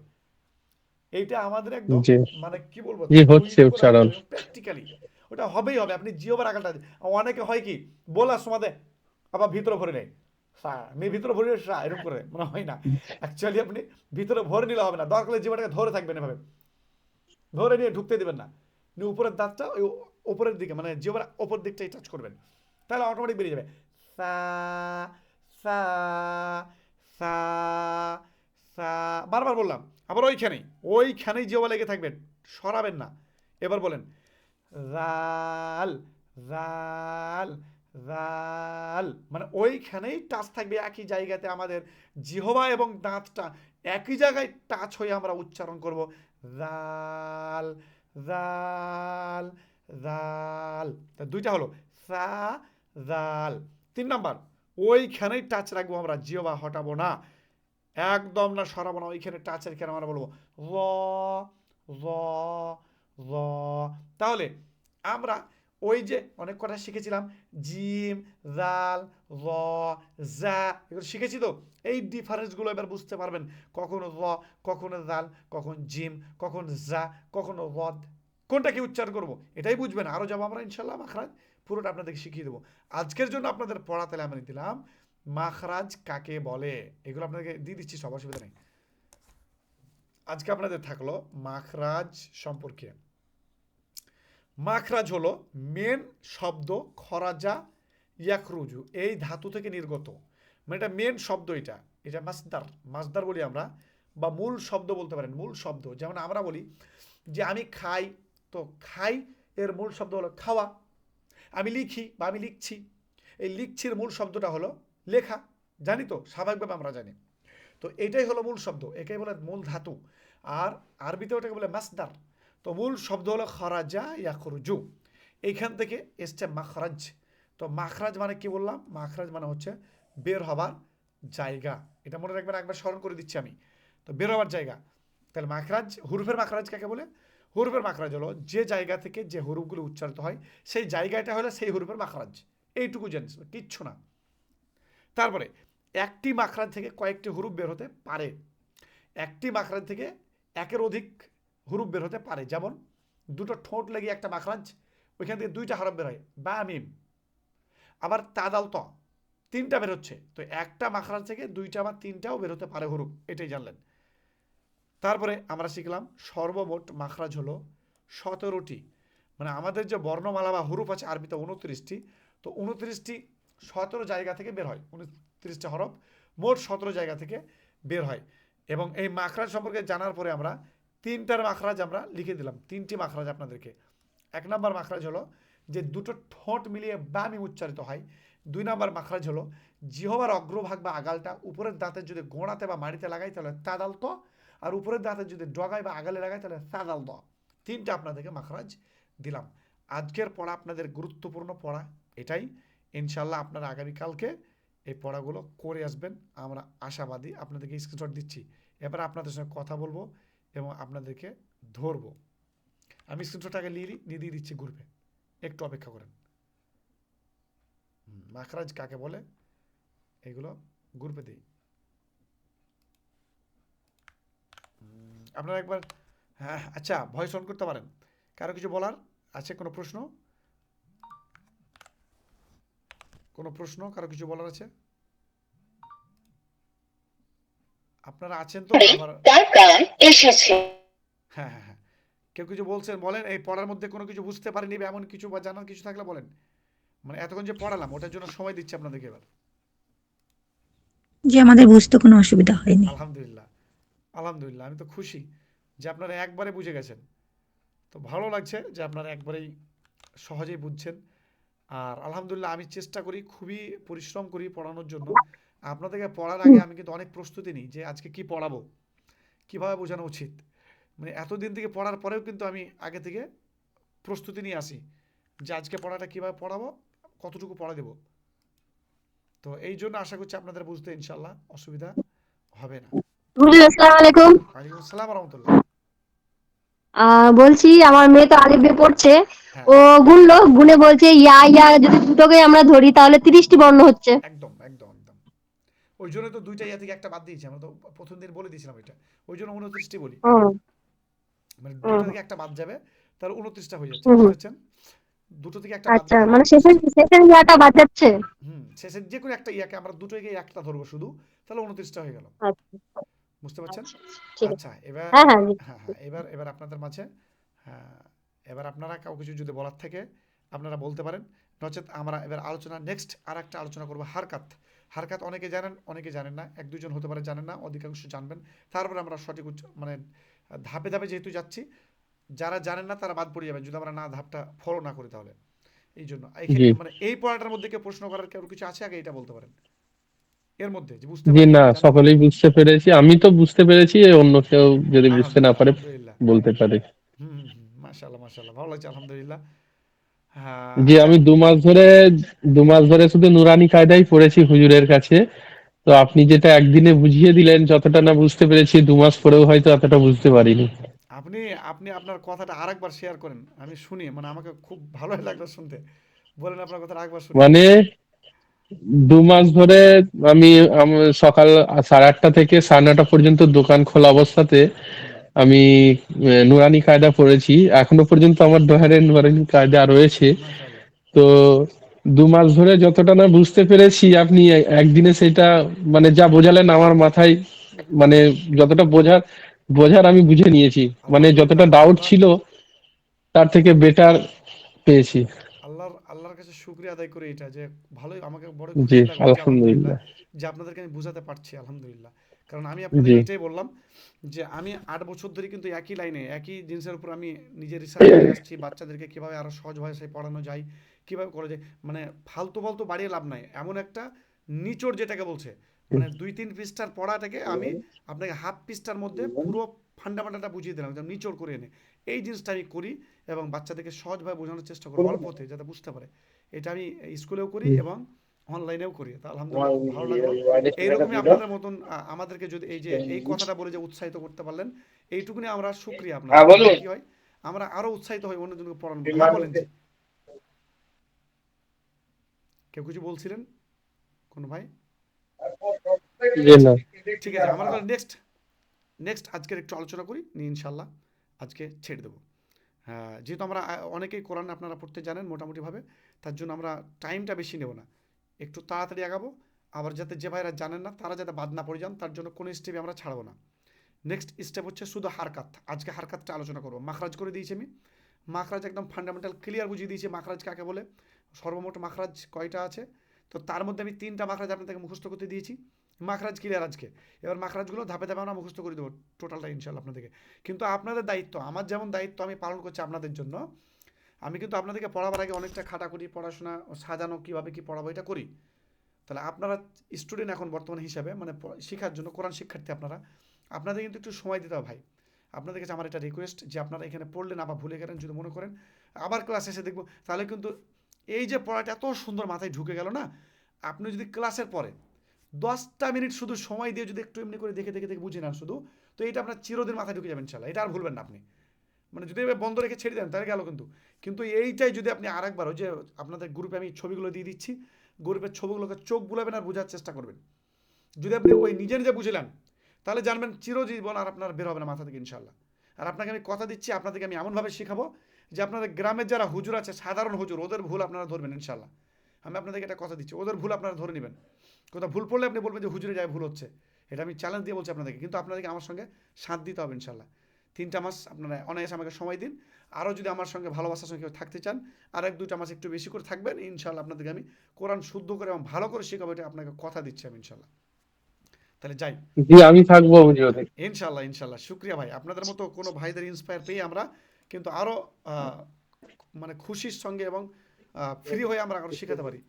Speaker 1: এইটা আমাদের একদম,
Speaker 4: জি,
Speaker 1: মানে কি বলবো,
Speaker 4: জি, হচ্ছে
Speaker 1: তৈরি করা
Speaker 4: উচ্চারণ।
Speaker 1: প্র্যাকটিক্যালি, ওটা হবেই হবে। আপনি জিওবার আগালটা, অনেকে হয় কি, বলা সমাদে আবার ভিতরে ভরে নেয়, সা নি ভিতরে ভরে সা, এরকম করে মনে হয় না। অ্যাকচুয়ালি আপনি ভিতরে ভরে নিলে হবে না, দরকার হলে জিওটাকে ধরে থাকবেন এভাবে, ধরে নিয়ে ঢুকতে দিবেন না। নিয়ে উপরের দাঁতটা ওই উপরের দিকে, মানে জিহ্বার উপর দিকটাই টাচ করবেন, তাহলে অটোমেটিক বেরিয়ে যাবে। সা, সা, সা, সা, বারবার বললাম। আবার ওইখানেই, ওইখানেই জিহ্বা লেগে থাকবে, সরাবেন না। এবার বলেন, জাল, জাল, জাল, মানে ওইখানেই টাচ থাকবে, একই জায়গাতে আমাদের জিহ্বা এবং দাঁতটা একই জায়গায় টাচ হয়ে আমরা উচ্চারণ করব, জাল, জাল, জাল। তা দুইটা হলো, সা, জাল। 3 নাম্বার, ওইখানেই টাচ রাখবো আমরা, জিহ্বা হটাবো না, একদম না, সরাবো না, ওইখানে টাচের কেন আমরা বলবো র, র, র। তাহলে আমরা ওই যে অনেক কথা শিখেছিলাম, জিম, জাল, র, জা, এগুলো শিখেছি তো, এই ডিফারেন্সগুলো এবার বুঝতে পারবেন। কখনো র, কখনো জাল, কখন জিম, কখন জা, কখনো রদ, কোনটাকে উচ্চারণ করবো, এটাই বুঝবেন। আরও যাবো আমরা ইনশাল্লাহ মাখরাজ, পুরোটা আপনাদেরকে শিখিয়ে দেবো। আজকের জন্য আপনাদের পড়াতে আমি দিলাম মাখরাজ কাকে বলে, এগুলো আপনাদেরকে দিয়ে দিচ্ছি, সব অসুবিধা নেই। আজকে আপনাদের থাকলো মাখরাজ সম্পর্কে। মাখরাজ হলো মেন শব্দ, খরাজা ইয়াকরুজু, এই ধাতু থেকে নির্গত, মানে এটা মেন শব্দ, এটা এটা মাসদার, মাসদার বলি আমরা, বা মূল শব্দ বলতে পারেন, মূল শব্দ। যেমন আমরা বলি যে আমি খাই, তো খাই এর মূল শব্দ হলো খাওয়া। আমি লিখি বা আমি লিখছি, এই লিখছির মূল শব্দটা হলো লেখা, জানি তো, স্বাভাবিকভাবে আমরা জানি। তো এটাই হলো মূল শব্দ, এটাই বলে মূল ধাতু। আর আরবিতে ওটাকে বলে মাসদার। তো মূল শব্দ হলো খরাজা ইয়াখরুজু, এইখান থেকে এসছে মাখরাজ। তো মাখরাজ মানে কি বললাম, মাখরাজ মানে হচ্ছে বের হবার জায়গা। এটা মনে রাখবেন, একবার স্মরণ করে দিচ্ছি আমি। তো বেরোবার জায়গা। তাহলে মাখরাজ, হুরুফের মাখরাজ কাকে বলে? হুরুফের মাখরাজ হলো যে জায়গা থেকে যে হুরুফগুলো উচ্চারিত হয় সেই জায়গাটা হলো সেই হুরুফের মাখরাজ। এইটুকু জানিস, কিচ্ছু না। তারপরে একটি মাখরাজ থেকে কয়েকটি হুরুফ বের হতে পারে, একটি মাখরাজ থেকে একের অধিক হুরুফ বের হতে পারে। যেমন দুটো ঠোঁট লেগে একটা মাখরাজ, ওইখান থেকে দুইটা হরফ বের হয়, বা মিম। আবার তাদাল ত, তিনটা বের হচ্ছে, তো একটা মাখরাজ থেকে দুইটা বা তিনটাও বের হতে পারে হুরুফ, এটাই জানলেন। তারপরে আমরা শিখলাম সর্বমোট মাখরাজ হলো 17টি। মানে আমাদের যে বর্ণমালা বা হুরুফ আছে আরবিতে 29টি, তো 29টি 17 জায়গা থেকে বের হয়, 29টা হরফ মোট 17 জায়গা থেকে বের হয়। এবং এই মাখরাজ সম্পর্কে জানার পরে আমরা তিনটার মাখরাজ আমরা লিখে দিলাম, তিনটি মাখরাজ আপনাদেরকে। এক নম্বর মাখরাজ হলো যে দুটো ঠোঁট মিলিয়ে বা মিম উচ্চারিত হয়। দুই নম্বর মাখরাজ হলো জিহ্বার অগ্রভাগ বা আগালটা উপরের দাঁতের যদি গোড়াতে বা মাড়িতে লাগাই তাহলে তাদাল ত, আর উপরের দাঁতের যদি ডগায় বা আগালে লাগাই তাহলে সাদাল দ। তিনটা আপনাদেরকে মাখরাজ দিলাম। আজকের পড়া আপনাদের গুরুত্বপূর্ণ পড়া এটাই। ইনশাল্লাহ আপনারা আগামীকালকে এই পড়াগুলো করে আসবেন, আমরা আশাবাদী। আপনাদেরকে স্ক্রিনশট দিচ্ছি, এবার আপনাদের সঙ্গে কথা বলবো এবং আপনাদেরকে ধরবো। আমি স্ক্রিনশট আগে নিয়ে দিয়ে দিচ্ছি গ্রুপে, একটু অপেক্ষা করেন। মাখরাজ কাকে বলে এগুলো গ্রুপে দিই। আপনারা একবার, হ্যাঁ আচ্ছা, ভয়েস অন করতে পারেন। কারো কিছু বলার আছে? কোনো প্রশ্ন? কোনো প্রশ্ন কারো কিছু বলার আছে? আপনারা আছেন তো? আবার হ্যাঁ হ্যাঁ হ্যাঁ, কেউ কিছু বলছেন বলেন। এই পড়ার মধ্যে কোনো কিছু বুঝতে পারেনি বা এমন কিছু বা জানার কিছু থাকলে বলেন। মানে এতক্ষণ যে পড়ালাম ওটার জন্য সময় দিচ্ছি আপনাদেরকে এবার।
Speaker 2: যে আমাদের বুঝতে কোনো অসুবিধা হয়নি।
Speaker 1: আলহামদুলিল্লাহ, আলহামদুলিল্লাহ, আমি তো খুশি যে আপনারা একবারে বুঝে গেছেন। তো ভালো লাগছে যে আপনারা একবারেই সহজেই বুঝছেন। আর আলহামদুলিল্লাহ, আমি চেষ্টা করি, খুবই পরিশ্রম করি পড়ানোর জন্য। আপনাদেরকে পড়ার আগে আমি কিন্তু অনেক প্রস্তুতি নিই যে আজকে কি পড়াবো, কিভাবে বোঝানো উচিত। মানে এতদিন থেকে পড়ার পরেও কিন্তু আমি আগে থেকে প্রস্তুতি নিয়ে আসি যে আজকে পড়াটা কিভাবে পড়াবো, কতটুকু পড়া দেবো। তো এই জন্য আশা করছি আপনাদের বুঝতে ইনশাল্লাহ অসুবিধা হবে না।
Speaker 5: হুজুর আসসালামু আলাইকুম।
Speaker 1: ওয়ালাইকুম আসসালাম রহমতুল্লাহ।
Speaker 5: বলছি আমার মেয়ে তো আলিফ বে পড়ছে,
Speaker 1: হ্যাঁ,
Speaker 5: ও গুনলো, গুনে বলছে ইয়া ইয়া যদি দুটোকে আমরা ধরি তাহলে 30টি বর্ণ হচ্ছে।
Speaker 1: একদম একদম একদম। ওই জন্য তো দুইটা ইয়া থেকে একটা বাদ দিয়েছি, আমরা তো প্রথম দিন বলে দিয়েছিলাম এটা। ওই জন্য 29টি বলি,
Speaker 5: হুম
Speaker 1: মানে দুটো
Speaker 5: হুম
Speaker 1: থেকে একটা বাদ যাবে, তাহলে 29টা হয়ে যাচ্ছে,
Speaker 5: হুম
Speaker 1: বুঝতে
Speaker 5: হুম।
Speaker 1: পারছেন? দুটো থেকে একটা বাদ
Speaker 5: আচ্ছা,
Speaker 1: গেলে
Speaker 5: মানে
Speaker 1: 29টা।
Speaker 5: শেষের শেষের ইয়াটা বাদ যাচ্ছে।
Speaker 1: শেষের যে কোনো একটা ইয়াকে আমরা দুটোকে একটা ধরবো শুধু, তাহলে 29টা হয়ে গেল,
Speaker 5: আচ্ছা
Speaker 1: বুঝতে পারছেন?
Speaker 5: আচ্ছা, ঠিক আছে।
Speaker 1: আচ্ছা, এবার
Speaker 5: হ্যাঁ
Speaker 1: এবার
Speaker 5: হ্যাঁ জি।
Speaker 1: হ্যাঁ হ্যাঁ, এবার এবার আপনাদের মাঝে, হ্যাঁ, এবার আপনারা কাউ কিছু যদি বলার থাকে আপনারা বলতে পারেন। নচেত আমরা এবার আলোচনা, নেক্সট আর একটা আলোচনা করবো হারকাত। হারকাত অনেকে জানেন, অনেকে জানেন না, এক দুজন হতে পারে জানেন না, অধিকাংশ জানবেন। তারপরে আমরা সঠিক মানে ধাপে ধাপে যেহেতু যাচ্ছি, যারা জানেন না তারা বাদ পড়ে যাবেন যদি আমরা না ধাপটা ফলো না করি তাহলে। এই জন্য
Speaker 4: জি
Speaker 1: মানে এই পড়াটার মধ্যে কেউ প্রশ্ন করার কেউ কিছু আছে আগে এটা বলতে পারেন, এর মধ্যে যে বুঝতে
Speaker 4: জি
Speaker 1: পারেনি
Speaker 4: না,
Speaker 1: বা জানেন।
Speaker 4: সকলেই বুঝতে পেরেছি, আমি তো বুঝতে পেরেছি, অন্য কেউ যদি বুঝতে না
Speaker 1: আলহামদুলিল্লাহ,
Speaker 4: পারে
Speaker 1: আলহামদুলিল্লাহ।
Speaker 4: বলতে পারে।
Speaker 1: মাশাআল্লাহ, মাশাআল্লাহ, ভালো লাগছে, আলহামদুলিল্লাহ। হ্যাঁ,
Speaker 4: জি
Speaker 1: আচ্ছা।
Speaker 4: আমি 2 মাস ধরে শুধু নুরানি কায়দাই পড়েছি হুজুরের কাছে। তো আপনি যেটা একদিনে বুঝিয়ে দিলেন, যতটা না বুঝতে পেরেছি 2 মাস পরেও হয়তো এতটা বুঝতে পারিনি।
Speaker 1: আপনি আপনি আপনার কথাটা আরেকবার শেয়ার করেন, আমি শুনি, মানে আমাকে খুব ভালোই লাগলো শুনতে। বলেন আপনার কথাটা আরেকবার শুনি।
Speaker 4: মানে 2 মাস ধরে আমি সকাল 8:30 থেকে 9:30 পর্যন্ত দোকান খোলা অবস্থাতে
Speaker 1: হুম,
Speaker 4: আমি নুরানি কায়দা পড়েছি। এখনো পর্যন্ত আমার দোহারে নুরানি কায়দা রয়েছে।
Speaker 1: মাশাআল্লাহ।
Speaker 4: তো 2 মাস ধরে যতটা না বুঝতে পেরেছি, আপনি একদিনে সেটা মানে যা বোঝালেন আমার মাথায়, মানে যতটা বোঝার আমি বুঝে নিয়েছি। মানে যতটা
Speaker 1: আলহামদুলিল্লাহ।
Speaker 4: ডাউট ছিল তার থেকে বেটার পেয়েছি।
Speaker 1: আল্লাহর কাছে শুকরিয়া আদায় করি এটা যে ভালোই, আমাকে বড়
Speaker 4: জি
Speaker 1: খুশি লাগলো যে আলহামদুলিল্লাহ
Speaker 4: আলহামদুলিল্লাহ।
Speaker 1: যে আপনাদেরকে আমি বুঝাতে পারছি, আলহামদুলিল্লাহ। কারণ আমি
Speaker 4: জি
Speaker 1: আপনাদেরকে এটাই বললাম যে আমি 8 বছর ধরে কিন্তু একই লাইনে একই জিনিসের উপর আমি নিজে রিসার্চ করে আসছি, বাচ্চাদেরকে কিভাবে আরো সহজ ভাষায় পড়ানো যায়, কিভাবে করে যায়। মানে ফালতু ফালতু বাড়িয়ে লাভ নাই, এমন একটা নিচোড় যেটাকে বলছে, মানে 2-3 পৃষ্ঠার পড়াটাকে আমি আপনাকে হাফ পৃষ্ঠার মধ্যে পুরো ফান্ডামেন্টালটা বুঝিয়ে দিলাম, একদম নিচোড় করে এনে। এই জিনিসটা আমি করি এবং বাচ্চাদেরকে সহজভাবে বোঝানোর চেষ্টা করি অল্পতে, যাতে বুঝতে পারে। এটা আমি স্কুলেও করি এবং অনলাইনেও করি, তা আলহামদুলিল্লাহ ভালো লাগলো। এইরকমই আপনাদের মতন আমাদেরকে যদি এই যে এই কথাটা বলে যে উৎসাহিত করতে পারলেন, এইটুকুনি আমরা শুক্রিয়া আপনাদের। তাহলে কি হয়, আমরা আরো উৎসাহিত হই অন্যজনকে পড়ানোর মতো। হ্যাঁ বলেন জি, কেউ কিছু বলছিলেন কোন ভাই?
Speaker 4: যে না
Speaker 1: ঠিক আছে, আমরা তাহলে নেক্সট আজকের একটু আলোচনা করি নিয়ে ইনশাল্লাহ আজকে ছেড়ে দেবো। হ্যাঁ, যেহেতু আমরা অনেকেই কোরআন আপনারা পড়তে জানেন মোটামুটিভাবে, তার জন্য আমরা টাইমটা বেশি নেব না, একটু তাড়াতাড়ি আগাবো। আবার যাতে যে ভাইরা জানেন না তারা যাতে বাদ না পড়ে যান, তার জন্য কোনো স্টেপে আমরা ছাড়বো না। নেক্সট স্টেপ হচ্ছে শুধু হারকাত। আজকে হারকাতটা আলোচনা করবো। মাখরাজ করে দিয়েছি আমি, মাখরাজ একদম ফান্ডামেন্টাল ক্লিয়ার বুঝিয়ে দিয়েছি মাখরাজ কাকে বলে, সর্বমোট মাখরাজ কয়টা আছে। তো তার মধ্যে আমি 3টা মাখরাজ আপনাদেরকে মুখস্থ করতে দিয়েছি। মাখরাজ ক্লিয়ার আজকে। এবার মাখরাজগুলো ধাপে ধাপে আমরা মুখস্থ করে দেবো টোটালটা ইনশাল্লাহ আপনাদেরকে। কিন্তু আপনাদের দায়িত্ব, আমার যেমন দায়িত্ব আমি পালন করছি আপনাদের জন্য, আমি কিন্তু আপনাদেরকে পড়াবার আগে অনেকটা খাটাখুটি পড়াশোনা সাজানো কীভাবে কী পড়াবো এটা করি। তাহলে আপনারা স্টুডেন্ট এখন বর্তমান হিসাবে মানে শেখার জন্য কোরআন শিক্ষার্থী আপনারা, আপনাদের কিন্তু একটু সময় দিতে হবে ভাই। আপনাদের কাছে আমার এটা রিকোয়েস্ট যে আপনারা এখানে পড়লেন আবার ভুলে গেলেন যদি মনে করেন আবার ক্লাস এসে দেখবো, তাহলে কিন্তু এই যে পড়াটা এত সুন্দর মাথায় ঢুকে গেল না, আপনি যদি ক্লাসের পরে 10টা মিনিট শুধু সময় দিয়ে যদি একটু এমনি করে দেখে দেখে দেখে বুঝে নেন শুধু, তো এটা আপনার চিরদিন মাথায় ঢুকে যাবেন ইনশাল্লাহ। এটা আর ভুলবেন না আপনি। মানে যদি এবার বন্ধ রেখে ছেড়ে দেন তাহলে গেল কিন্তু। কিন্তু এইটাই যদি আপনি আরেকবার ওই যে আপনাদের গ্রুপে আমি ছবিগুলো দিয়ে দিচ্ছি, গ্রুপের ছবিগুলোকে চোখ বুলাবেন আর বোঝার চেষ্টা করবেন। যদি আপনি ওই নিজে নিজে বুঝলেন তাহলে জানবেন চিরজীবন আর আপনার বের হবে না মাথা থেকে ইনশাল্লাহ। আর আপনাকে আমি কথা দিচ্ছি, আপনাদেরকে আমি এমনভাবে শেখাবো যে আপনাদের গ্রামের যারা হুজুর আছে, সাধারণ হুজুর, ওদের ভুল আপনারা ধরবেন ইনশাল্লাহ। আমি আপনাদেরকে একটা কথা দিচ্ছি, ওদের ভুল আপনারা ধরে নেবেন। কোথাও ভুল পড়লে আপনি বলবেন যে হুজুরে যায় ভুল হচ্ছে, এটা আমি চ্যালেঞ্জ দিয়ে বলছি আপনাদেরকে। কিন্তু আপনাদেরকে আমার সঙ্গে সাথ দিতে হবে ইনশাল্লাহ। 3টা মাস আপনারা অনায়াসে আমাকে সময় দিন। আরও যদি আমার সঙ্গে ভালোবাসার সঙ্গে কেউ থাকতে চান, আর 1-2টা মাস একটু বেশি করে থাকবেন ইনশাল্লাহ। আপনাদেরকে আমি কোরআন শুদ্ধ করে এবং ভালো করে শেখাবো, এটা আপনাকে কথা দিচ্ছি আমি ইনশাল্লাহ। তাহলে যাই,
Speaker 4: জি আমি থাকবো হুজুর।
Speaker 1: ইনশাল্লাহ ইনশাল্লাহ। শুক্রিয়া ভাই, আপনাদের মতো কোনো ভাইদের ইন্সপায়ার পেয়ে আমরা কিন্তু আরও মানে খুশির সঙ্গে এবং ফ্রি হয়ে আমরা আরও শেখাতে পারি।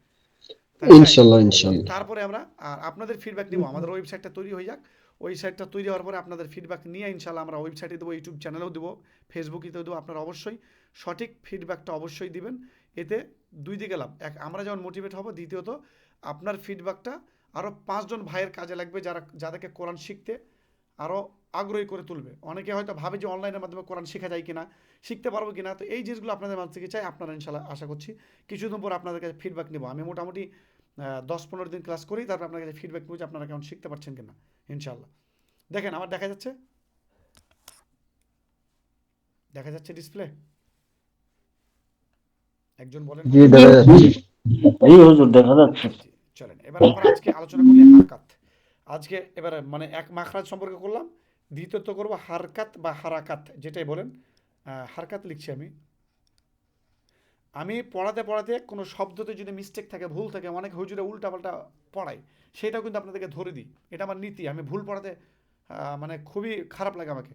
Speaker 1: তাই যাই,
Speaker 3: ইনশাল্লাহ ইনশাল্লাহ।
Speaker 1: তারপরে আমরা আর আপনাদের ফিডব্যাক নিব। আমাদের ওয়েবসাইটটা তৈরি হয়ে যাক, ওয়েবসাইটটা তৈরি হওয়ার পরে আপনাদের ফিডব্যাক নিয়ে ইনশাল্লাহ আমরা ওয়েবসাইটে দেবো, ইউটিউব চ্যানেলেও দেবো, ফেসবুকেও দেবো। আপনারা অবশ্যই সঠিক ফিডব্যাকটা অবশ্যই দিবেন। এতে 2 দিকে লাভ, এক আমরা যেমন মোটিভেট হব, দ্বিতীয়ত আপনার ফিডব্যাকটা আরও 5 জন ভাইয়ের কাজে লাগবে যাদেরকে কোরআন শিখতে আরও আগ্রহী করে তুলবে। অনেকে হয়তো ভাবে যে অনলাইনের মাধ্যমে কোরআন শেখা যায় কিনা, শিখতে পারবো কিনা। তো এই জিনিসগুলো আপনাদের মাঝ থেকে চাই। আপনারা ইনশাল্লাহ আশা করছি কিছুদিন পর আপনাদের কাছে ফিডব্যাক নেব। আমি মোটামুটি 10-15 দিন ক্লাস করি, তারপর আপনার কাছে ফিডব্যাক নেব যে আপনারা কেমন শিখতে পারছেন কিনা ইনশাল্লাহ। দেখেন আমার দেখা যাচ্ছে ডিসপ্লে, একজন বলেন।
Speaker 3: জি দেখা যাচ্ছে।
Speaker 8: এই হুজুর দেখা যাচ্ছে।
Speaker 1: জি, চলেন এবার আমরা আজকে আলোচনা করি হারকাত। আজকে এবারে মানে এক মাখরাজ সম্পর্কে করলাম, দ্বিতীয়ত করব হারকাত বা হারাকাত যেটাই বলেন। হারকাত লিখছি আমি পড়াতে পড়াতে কোনো শব্দতে যদি মিস্টেক থাকে, ভুল থাকে, অনেক হুজুরে উল্টাপাল্টা পড়ায়, সেটাও কিন্তু আপনাদেরকে ধরে দিই। এটা আমার নীতি। আমি ভুল পড়াতে মানে খুবই খারাপ লাগে আমাকে,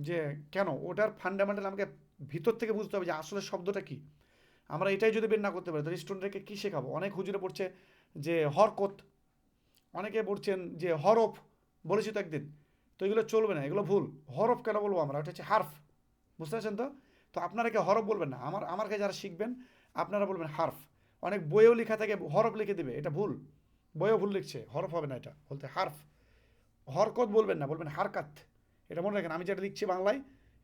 Speaker 1: যে কেন, ওটার ফান্ডামেন্টাল আমাকে ভিতর থেকে বুঝতে হবে যে আসলে শব্দটা কী। আমরা এটাই যদি বের না করতে পারি তাহলে স্টুডেন্টকে কী শেখাবো। অনেক হুজুরে পড়ছে যে হরকত, অনেকে পড়ছেন যে হরফ, বলেছি তো একদিন। তো এগুলো চলবে না, এগুলো ভুল। হরফ কেন বলবো আমরা, ওটা হচ্ছে হার্ফ, বুঝতে পারছেন তো? তো আপনারা কি হরফ বলবেন না, আমার কাছে যারা শিখবেন আপনারা বলবেন হার্ফ। অনেক বইয়েও লেখা থাকে হরফ লিখে দেবে, এটা ভুল। বইও ভুল লিখছে, হরফ হবে না, এটা বলতে হার্ফ। হরকত বলবেন না, বলবেন হারকাত। এটা মনে রাখেন, আমি যেটা লিখছি বাংলায়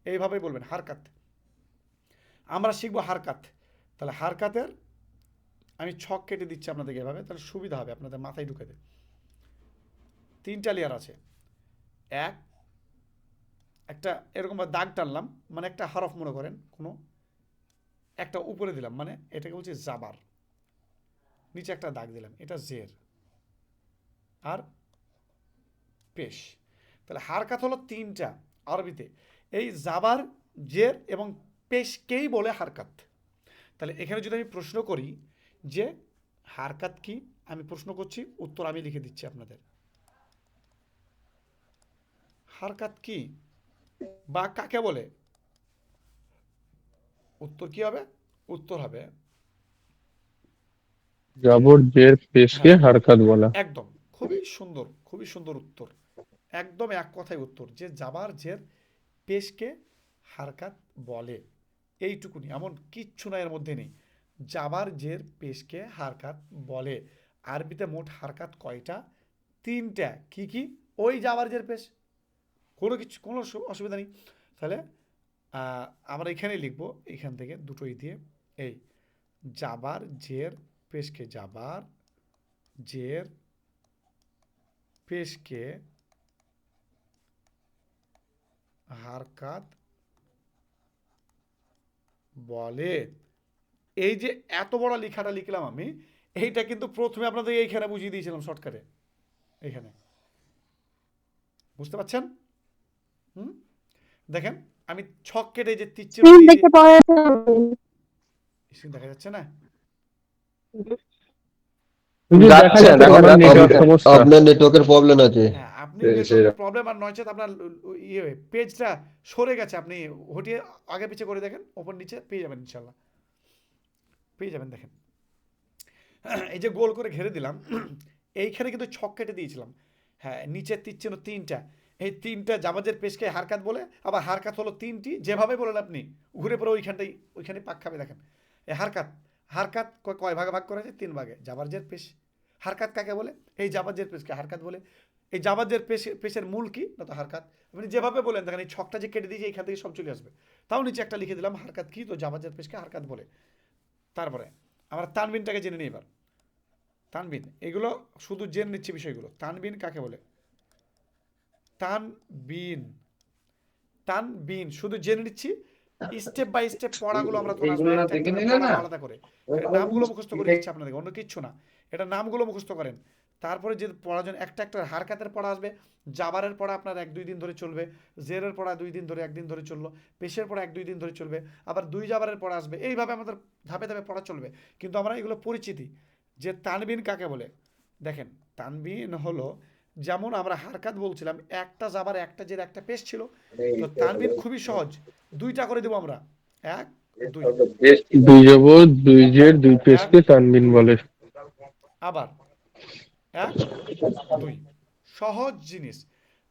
Speaker 1: এইভাবেই বলবেন হারকাত। আমরা শিখবো হারকাত। তাহলে হারকাতের আমি ছক কেটে দিচ্ছি আপনাদেরকে এভাবে, তাহলে সুবিধা হবে আপনাদের মাথায় ঢুকে দেয়। 3টা লেয়ার আছে। একটা এরকম দাগ টানলাম, মানে একটা হরফ মনে করেন, কোনো একটা উপরে দিলাম, মানে এটাকে বলছি জাবার। নিচে একটা দাগ দিলাম, এটা জের আর পেশ। তাহলে হারকাত হলো 3টা আরবিতে। এই জাবার, জের এবং পেশকেই বলে হারকাত। তাহলে এখানে যদি আমি প্রশ্ন করি যে হারকাত কি, আমি প্রশ্ন করছি, উত্তর আমি লিখে দিচ্ছি আপনাদের। হারকাত কি বা কাকে বলে, উত্তর কি হবে? উত্তর হবে
Speaker 4: জাবর জের পেশকে হারকাত বলা।
Speaker 1: একদম খুবই সুন্দর উত্তর, একদম এক কথায় উত্তর, যে জাবার জের পেশকে হারকাত বলে। এইটুকুনি, এমন কিচ্ছু না এর মধ্যে নেই। জাবার জের পেশকে হারকাত বলে। আরবিতে মোট হারকাত কয়টা? 3টা। কি কি? ওই জাবার জের পেশ, কোনো অসুবিধা নেই। তাহলে আমরা এখানেই লিখবো, এখান থেকে দুটোই দিয়ে, এই জাবার জের পেশকে জাবার জের পেশকে হারকাত বলে। এই যে এত বড় লেখাটা লিখলাম আমি, এইটা কিন্তু প্রথমে আপনাদের এইখানে বুঝিয়ে দিয়েছিলাম শর্টকাটে, এইখানে। বুঝতে পারছেন? দেখেন আমি ছক কেটে যে তীর
Speaker 5: স্ক্রিন দেখে পড়াতে হবে।
Speaker 1: স্ক্রিন দেখা যাচ্ছে না?
Speaker 4: হুজুর দেখা যাচ্ছে, আমার নেটওয়ার্ক সমস্যা।
Speaker 3: আপনার নেটওয়ার্কের প্রবলেম আছে।
Speaker 1: হ্যাঁ, আপনি নেটওয়ার্কের প্রবলেম আর নয়তো আপনার ইয়ে পেজটা সরে গেছে, আপনি হটিয়ে আগে পিছে করে দেখেন, ওপর নিচে পেয়ে যাবেন ইনশাল্লাহ, পেয়ে যাবেন। দেখেন এই যে গোল করে ঘিরে দিলাম, এইখানে কিন্তু ছক কেটে দিয়েছিলাম। হ্যাঁ, নিচের তীর চিহ্ন 3টা, এই 3টা জাবাজের পেশকে হারকাত বলে। আবার হারকাত হলো 3টি, যেভাবে বলেন আপনি ঘুরে পড়ে ওইখানে পাক খাবে। দেখেন এই হারকাত, হারকাত কয় ভাগে ভাগ করা আছে? 3 ভাগে। জাবারজের পেশ হারকাত কাকে বলে? এই জাবাজের পেশকে হারকাত বলে। এই জাবাজের পেশের মূল কি না? তো হারকাত। আপনি যেভাবে বলেন দেখেন, এই ছকটা যে কেটে দিয়েছি এখান থেকে সব চলে আসবে। তাও নিচে একটা লিখে দিলাম হারকাত কি, তো জাবাজের পেশকে হারকাত বলে। তারপরে আমরা তানবিনটাকে জেনে নিই এবার। তানবিন, এগুলো শুধু জেনে নিচ্ছি বিষয়গুলো। তানবিন কাকে বলে? তানবিন, তানবিন শুধু জেনে নিচ্ছি, স্টেপ বাই স্টেপ পড়াগুলো আমরা তখন আসবে একটা একটা করে পড়ানো আলাদা করে। নামগুলো মুখস্থ করে দিচ্ছি আপনাদেরকে, অন্য কিচ্ছু না। এটা নামগুলো মুখস্থ করেন, তারপরে যে পড়ার জন্য একটা একটা হারকাতের পড়া আসবে। জাবারের পড়া আপনার 1-2 দিন ধরে চলবে, জেরের পড়া 2 দিন ধরে 1 দিন ধরে চললো, পেশের পড়া 1-2 দিন ধরে চলবে, আবার 2 জাবারের পড়া আসবে। এইভাবে আমাদের ধাপে ধাপে পড়া চলবে। কিন্তু আমরা এগুলো পরিচিতি যে তানবিন কাকে বলে। দেখেন তানবিন হলো, যেমন আমরা হারকাত বলছিলাম, একটা জাবার একটা জের একটা পেশ ছিল, তো তানবিন খুবই সহজ, 2টা করে দেবো আমরা, 1 2,
Speaker 4: 2 জবর 2 জের 2
Speaker 1: 1
Speaker 4: পেশকে তানবিন
Speaker 1: 2,
Speaker 4: বলে।
Speaker 1: আবার 1 2, সহজ জিনিস।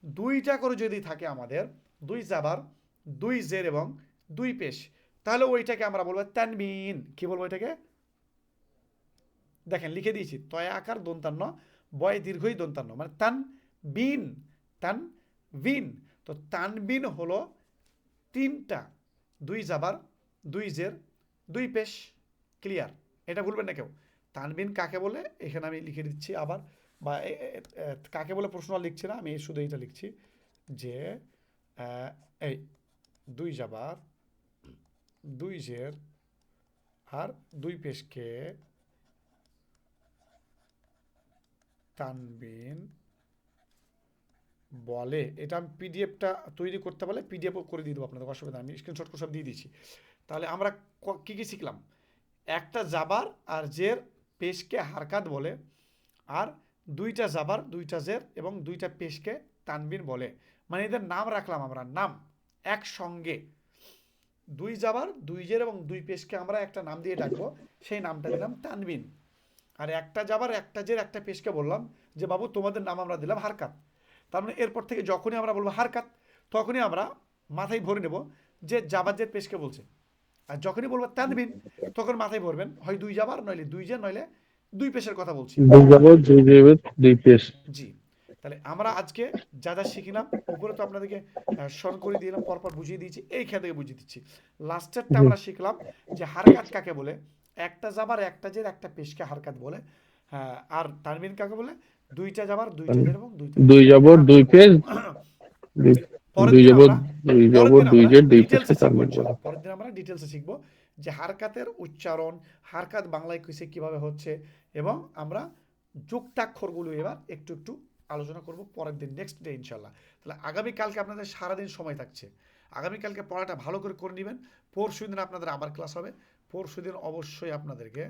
Speaker 1: 2টা করে যদি থাকে আমাদের, 2 জাবার 2 জের এবং 2 পেশ, তাহলে ওইটাকে আমরা বলবো তানবিন। কি বলবো এটাকে? দেখেন লিখে দিয়েছি, তয় আকার দন্তান্ন, বয় দীর্ঘই দন্তান্ন, মানে তানবিন, তানবিন। তো তানবিন হলো 3টা, 2 জাবার 2 জের 2 পেশ। ক্লিয়ার? এটা ভুলবেন না কেউ। তানবিন কাকে বলে এখানে আমি লিখে দিচ্ছি আবার, বা কাকে বলে প্রশ্ন আর লিখছি না, আমি শুধু এইটা লিখছি যে এই 2 জাবার 2 জের আর 2 পেশকে তানবিন বলে। এটা আমি পিডিএফটা তৈরি করতে পারলে পিডিএফও করে দিয়ে দেবো আপনাদের, অসুবিধা। আমি স্ক্রিনশট করে সব দিয়ে দিচ্ছি। তাহলে আমরা কী কী শিখলাম? একটা জাবার আর জের পেশকে হারকাত বলে, আর 2টা জাবার 2টা জের এবং 2টা পেশকে তানবিন বলে। মানে এদের নাম রাখলাম আমরা, নাম একসঙ্গে। 2 জাবার 2 জের এবং 2 পেশকে আমরা একটা নাম দিয়ে ডাকবো, সেই নামটা দিলাম তানবিন। আর একটা জাবার একটা জের একটা পেশকে বললাম যে বাবু তোমাদের নাম আমরা দিলাম হারকাত। তার মানে এরপর থেকে যখনই আমরা বলবো হারকাত, তখনই আমরা মাথায় ভরে নেব যে জাবার জের পেশকে বলছে। আর যখনই বলবো তানবিন, তখন মাথায় ভরবেন হয় 2 জাবার নইলে 2 জের নইলে 2 পেশের কথা বলছি।
Speaker 4: 2 জবর 2 জের 2 পেশ।
Speaker 1: জি, তাহলে আমরা আজকে যা যা শিখলাম, উপরে তো আপনাদেরকে স্মরণ করে দিলাম, পরপর বুঝিয়ে দিয়েছি, এইখান থেকে বুঝিয়ে দিচ্ছি। লাস্টেরটা আমরা শিখলাম যে হারকাত কাকে বলে, একটা জাবার একটা জের একটা পেশকে হারকাত বলে। আর তানবিন কাকে বলে? 2টা জাবার 2টা জের এবং 2টা
Speaker 4: 2 জবর 2 পেশ,
Speaker 1: পরের
Speaker 4: 2
Speaker 1: দিন
Speaker 4: জবর
Speaker 1: আমরা
Speaker 4: 2 জবর 2 জের 2 পেশকে
Speaker 1: ডিটেলসে শিখবো
Speaker 4: তানবিন বলে।
Speaker 1: ইনশাআল্লাহ। পরের দিন আমরা ডিটেলসে শিখবো যে হারকাতের উচ্চারণ, হারকাত বাংলায় কিসে কিভাবে হচ্ছে, এবং আমরা যুক্তাক্ষরগুলো এবার একটু একটু আলোচনা করব পরের দিন, নেক্সট ডে ইনশাআল্লাহ। তাহলে আগামীকালকে আপনাদের সারাদিন সময় থাকছে, আগামীকালকে পড়াটা ভালো করে করে নেবেন। পরশু দিন আপনাদের আবার ক্লাস হবে, পরশু দিন অবশ্যই আপনাদেরকে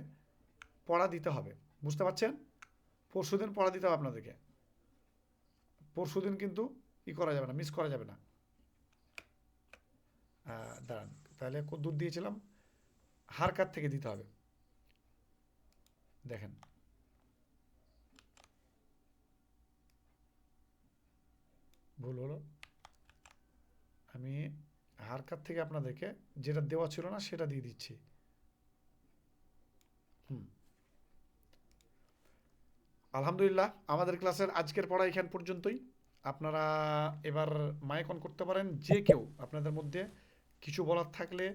Speaker 1: পড়া দিতে হবে। বুঝতে পারছেন? পরশু দিন পড়া দিতে হবে আপনাদেরকে, পরশু দিন কিন্তু করা যাবে না, মিস করা যাবে না। দাঁড়ান, তাহলে কত দূর দিয়েছিলাম? হারকাত থেকে দিতে হবে। দেখেন ভুল হলো, আমি হারকাত থেকে আপনাদেরকে যেটা দেওয়া ছিল না সেটা দিয়ে দিচ্ছি। আলহামদুলিল্লাহ, আমাদের ক্লাসের আজকের পড়া এখান পর্যন্তই। আপনারা এবার মাইক অন করতে পারেন, যে কেউ আপনাদের মধ্যে কিছু বলার থাকলে,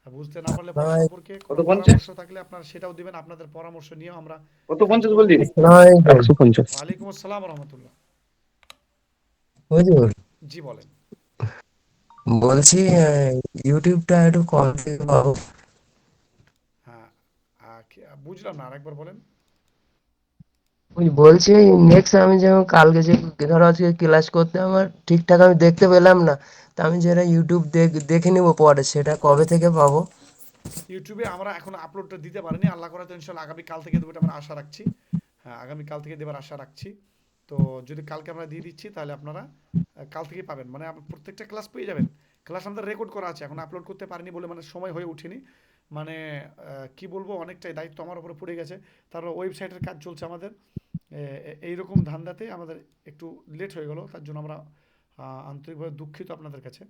Speaker 1: বুঝতে না পারলে পড়া সম্পর্কে কোনো পরামর্শ থাকলে আপনারা সেটাও দিবেন। আপনাদের পরামর্শ নিয়েও আমরা কাজ করব।
Speaker 4: 150।
Speaker 1: ওয়ালাইকুম আসসালাম রহমতুল্লাহ।
Speaker 9: হুজুর
Speaker 1: জি বলেন।
Speaker 9: বলছি ইউটিউবটা একটু কম থেকে পাবো।
Speaker 1: হ্যাঁ, বুঝলাম না, আরেকবার বলেন।
Speaker 9: ওই বলছি নেক্সট আমি যেমন কালকে যে ধরো আজকে ক্লাস করতে আমার ঠিকঠাক আমি দেখতে পেলাম না, তা আমি যেটা ইউটিউব দেখে নিবো পরে, সেটা কবে থেকে পাবো?
Speaker 1: ইউটিউবে আমরা এখন আপলোডটা দিতে পারিনি, আল্লাহ করে তো ইনশাল্লাহ আগামী কাল থেকে দেবো, এটা আমরা আশা রাখছি। হ্যাঁ, আগামী কাল থেকে দেবার আশা রাখছি। তো যদি কালকে আমরা দিয়ে দিচ্ছি তাহলে আপনারা কাল থেকেই পাবেন, মানে প্রত্যেকটা ক্লাস পেয়ে যাবেন। ক্লাস আমাদের রেকর্ড করা আছে, এখন আপলোড করতে পারিনি বলে মানে সময় হয়ে ওঠেনি। মানে কি বলবো, অনেকটাই দায়িত্ব আমার উপরে পড়ে গেছে। তারপর ওয়েবসাইটের কাজ চলছে আমাদের, এইরকম ধান্দাতে আমাদের একটু লেট হয়ে গেল, তার জন্য আমরা আন্তরিকভাবে দুঃখিত আপনাদের কাছে।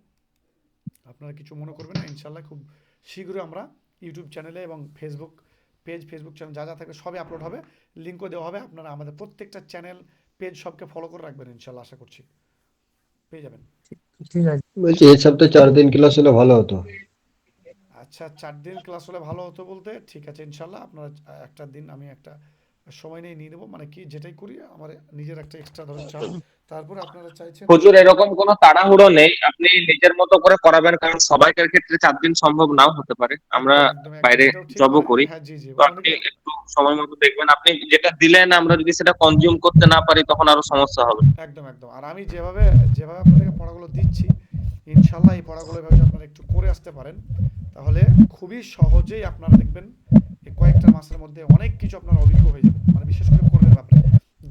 Speaker 1: আপনারা কিছু মনে করবেন না, ইনশাল্লাহ খুব শীঘ্রই আমরা ইউটিউব চ্যানেলে এবং ফেসবুক চ্যানেল যা যা থাকবে সবই আপলোড হবে, লিঙ্কও দেওয়া হবে। আপনারা আমাদের প্রত্যেকটা চ্যানেল পেজ সবকে ফলো করে রাখবেন, ইনশাল্লাহ আশা করছি পেয়ে যাবেন।
Speaker 9: ঠিক আছে।
Speaker 3: বলছি এই সপ্তাহে 4 দিন ক্লাস হলে ভালো হতো।
Speaker 1: আচ্ছা, 4 দিন ক্লাস হলে ভালো হতো বলতে, ঠিক আছে ইনশাল্লাহ আপনারা একটা দিন আমি একটা সময় নিয়ে নেবো, মানে কি যেটাই করি আমার নিজের একটা এক্সট্রা ধরুন চাপ, তারপরে আপনারা চাইছেন।
Speaker 10: হুজুর এরকম কোনো তাড়াহুড়ো নেই, আপনি নিজের মতো করে করাবেন, কারণ সবাইকার ক্ষেত্রে 4 দিন সম্ভব নাও হতে পারে, আমরা
Speaker 1: একদম একদম একদম,
Speaker 10: বাইরে
Speaker 1: এটাও ঠিক।
Speaker 10: জবও করি।
Speaker 1: হ্যাঁ জি জি,
Speaker 10: তো আপনি
Speaker 1: অনেকে
Speaker 10: একটু সময় মতো দেখবেন, আপনি যেটা দিলেন আমরা যদি সেটা কনজিউম করতে না পারি তখন আরো সমস্যা হবে।
Speaker 1: একদম একদম। আর আমি যেভাবে যেভাবে আপনাদেরকে পড়াগুলো দিচ্ছি, ইনশাল্লাহ এই পড়াগুলো এভাবে যদি আপনারা একটু করে আসতে পারেন, তাহলে খুবই সহজেই আপনারা দেখবেন এই কয়েকটা মাসের মধ্যে অনেক কিছু আপনারা অভিজ্ঞ হয়ে যাবেন। মানে বিশেষ করে কোরআনের ব্যাপারে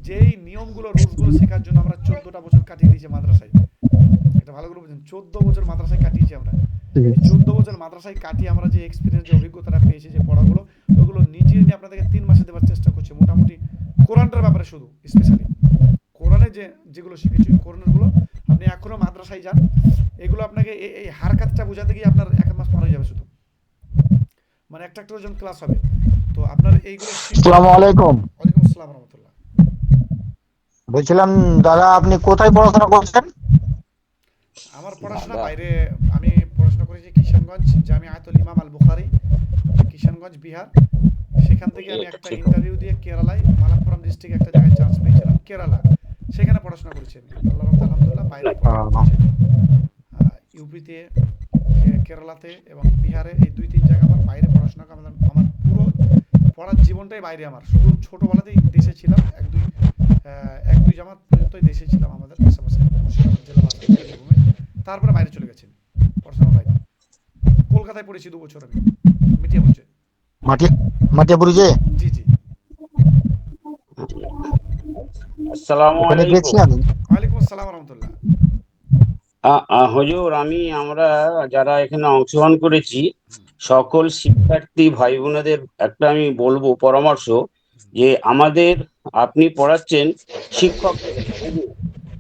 Speaker 1: যেই নিয়মগুলো রুলসগুলো শেখার জন্য আমরা 14টা বছর কাটিয়ে দিয়েছি মাদ্রাসায়, এটা ভালো করে বুঝুন, 14 বছর মাদ্রাসায় কাটিয়েছি আমরা। এই 14 বছর মাদ্রাসায় কাটিয়ে আমরা যে এক্সপিরিয়েন্স, যে অভিজ্ঞতাটা পেয়েছি, যে পড়াগুলো ওগুলো নিজে নিয়ে আপনাদেরকে 3 মাসে দেওয়ার চেষ্টা করছি মোটামুটি। কোরআনটার ব্যাপারে শুধু স্পেশালি কোরআনে যেগুলো শিখেছি, কোরআনেরগুলো আপনি এখনো মাদ্রাসায় যান, এগুলো আপনাকে এই হারকাতটা বোঝাতে গিয়ে আপনার 1 মাস পার হয়ে যাবে শুধু, মানে একটা একটা ওজন ক্লাস হবে। তো আপনার এইগুলো
Speaker 3: আসসালামু আলাইকুম।
Speaker 1: ওয়ালাইকুম আসসালাম রহমতুল্লাহ।
Speaker 3: বলছিলাম দাদা আপনি কোথায় পড়াশোনা করছেন?
Speaker 1: আমার পড়াশোনা বাইরে, আমি পড়াশোনা করেছি কিষানগঞ্জ জামিআতুল ইমাম আল বুখারী, কিষানগঞ্জ বিহার। সেখান থেকে আমি একটা ইন্টারভিউ দিয়ে কেরালায় মালাপ্পুরম ডিস্ট্রিক্টে একটা জায়গায় চান্স পেয়েছিলাম, কেরালা। সেখানে পড়াশোনা করেছি আমি, আল্লাহ রাব্বুল আলহামদুলিল্লাহ। বাইরে পড়াশোনা করেছি ইউপিতে, কেরালাতে এবং বিহারে, এই 2-3 জায়গা আমার বাইরে পড়াশোনা। আমার পুরো পড়ার জীবনটাই বাইরে। আমার শুধু ছোটোবেলাতেই দেশে ছিলাম, এক দুই জামাত পর্যন্তই দেশে ছিলাম আমাদের পাশাপাশি মুর্শিদাবাদ জেলা বীরভূমে। তারপরে বাইরে চলে গেছি পড়াশোনা বাইরে। কলকাতায় পড়েছি 2 বছর আমি, মিটিয়া বলছে।
Speaker 3: মাটিয়াপুরিতে?
Speaker 1: জি জি।
Speaker 10: আসসালামু
Speaker 3: ওখানে
Speaker 10: আলাইকুম।
Speaker 3: গেছি আমি।
Speaker 1: ওয়ালাইকুম আসসালাম রহমতুল্লাহ।
Speaker 10: হুজুর আমি আমরা যারা এখানে অংশগ্রহণ করেছি সকল শিক্ষার্থী ভাই বোনেদের একটা আমি বলবো পরামর্শ, যে আমাদের আপনি পড়াচ্ছেন শিক্ষক,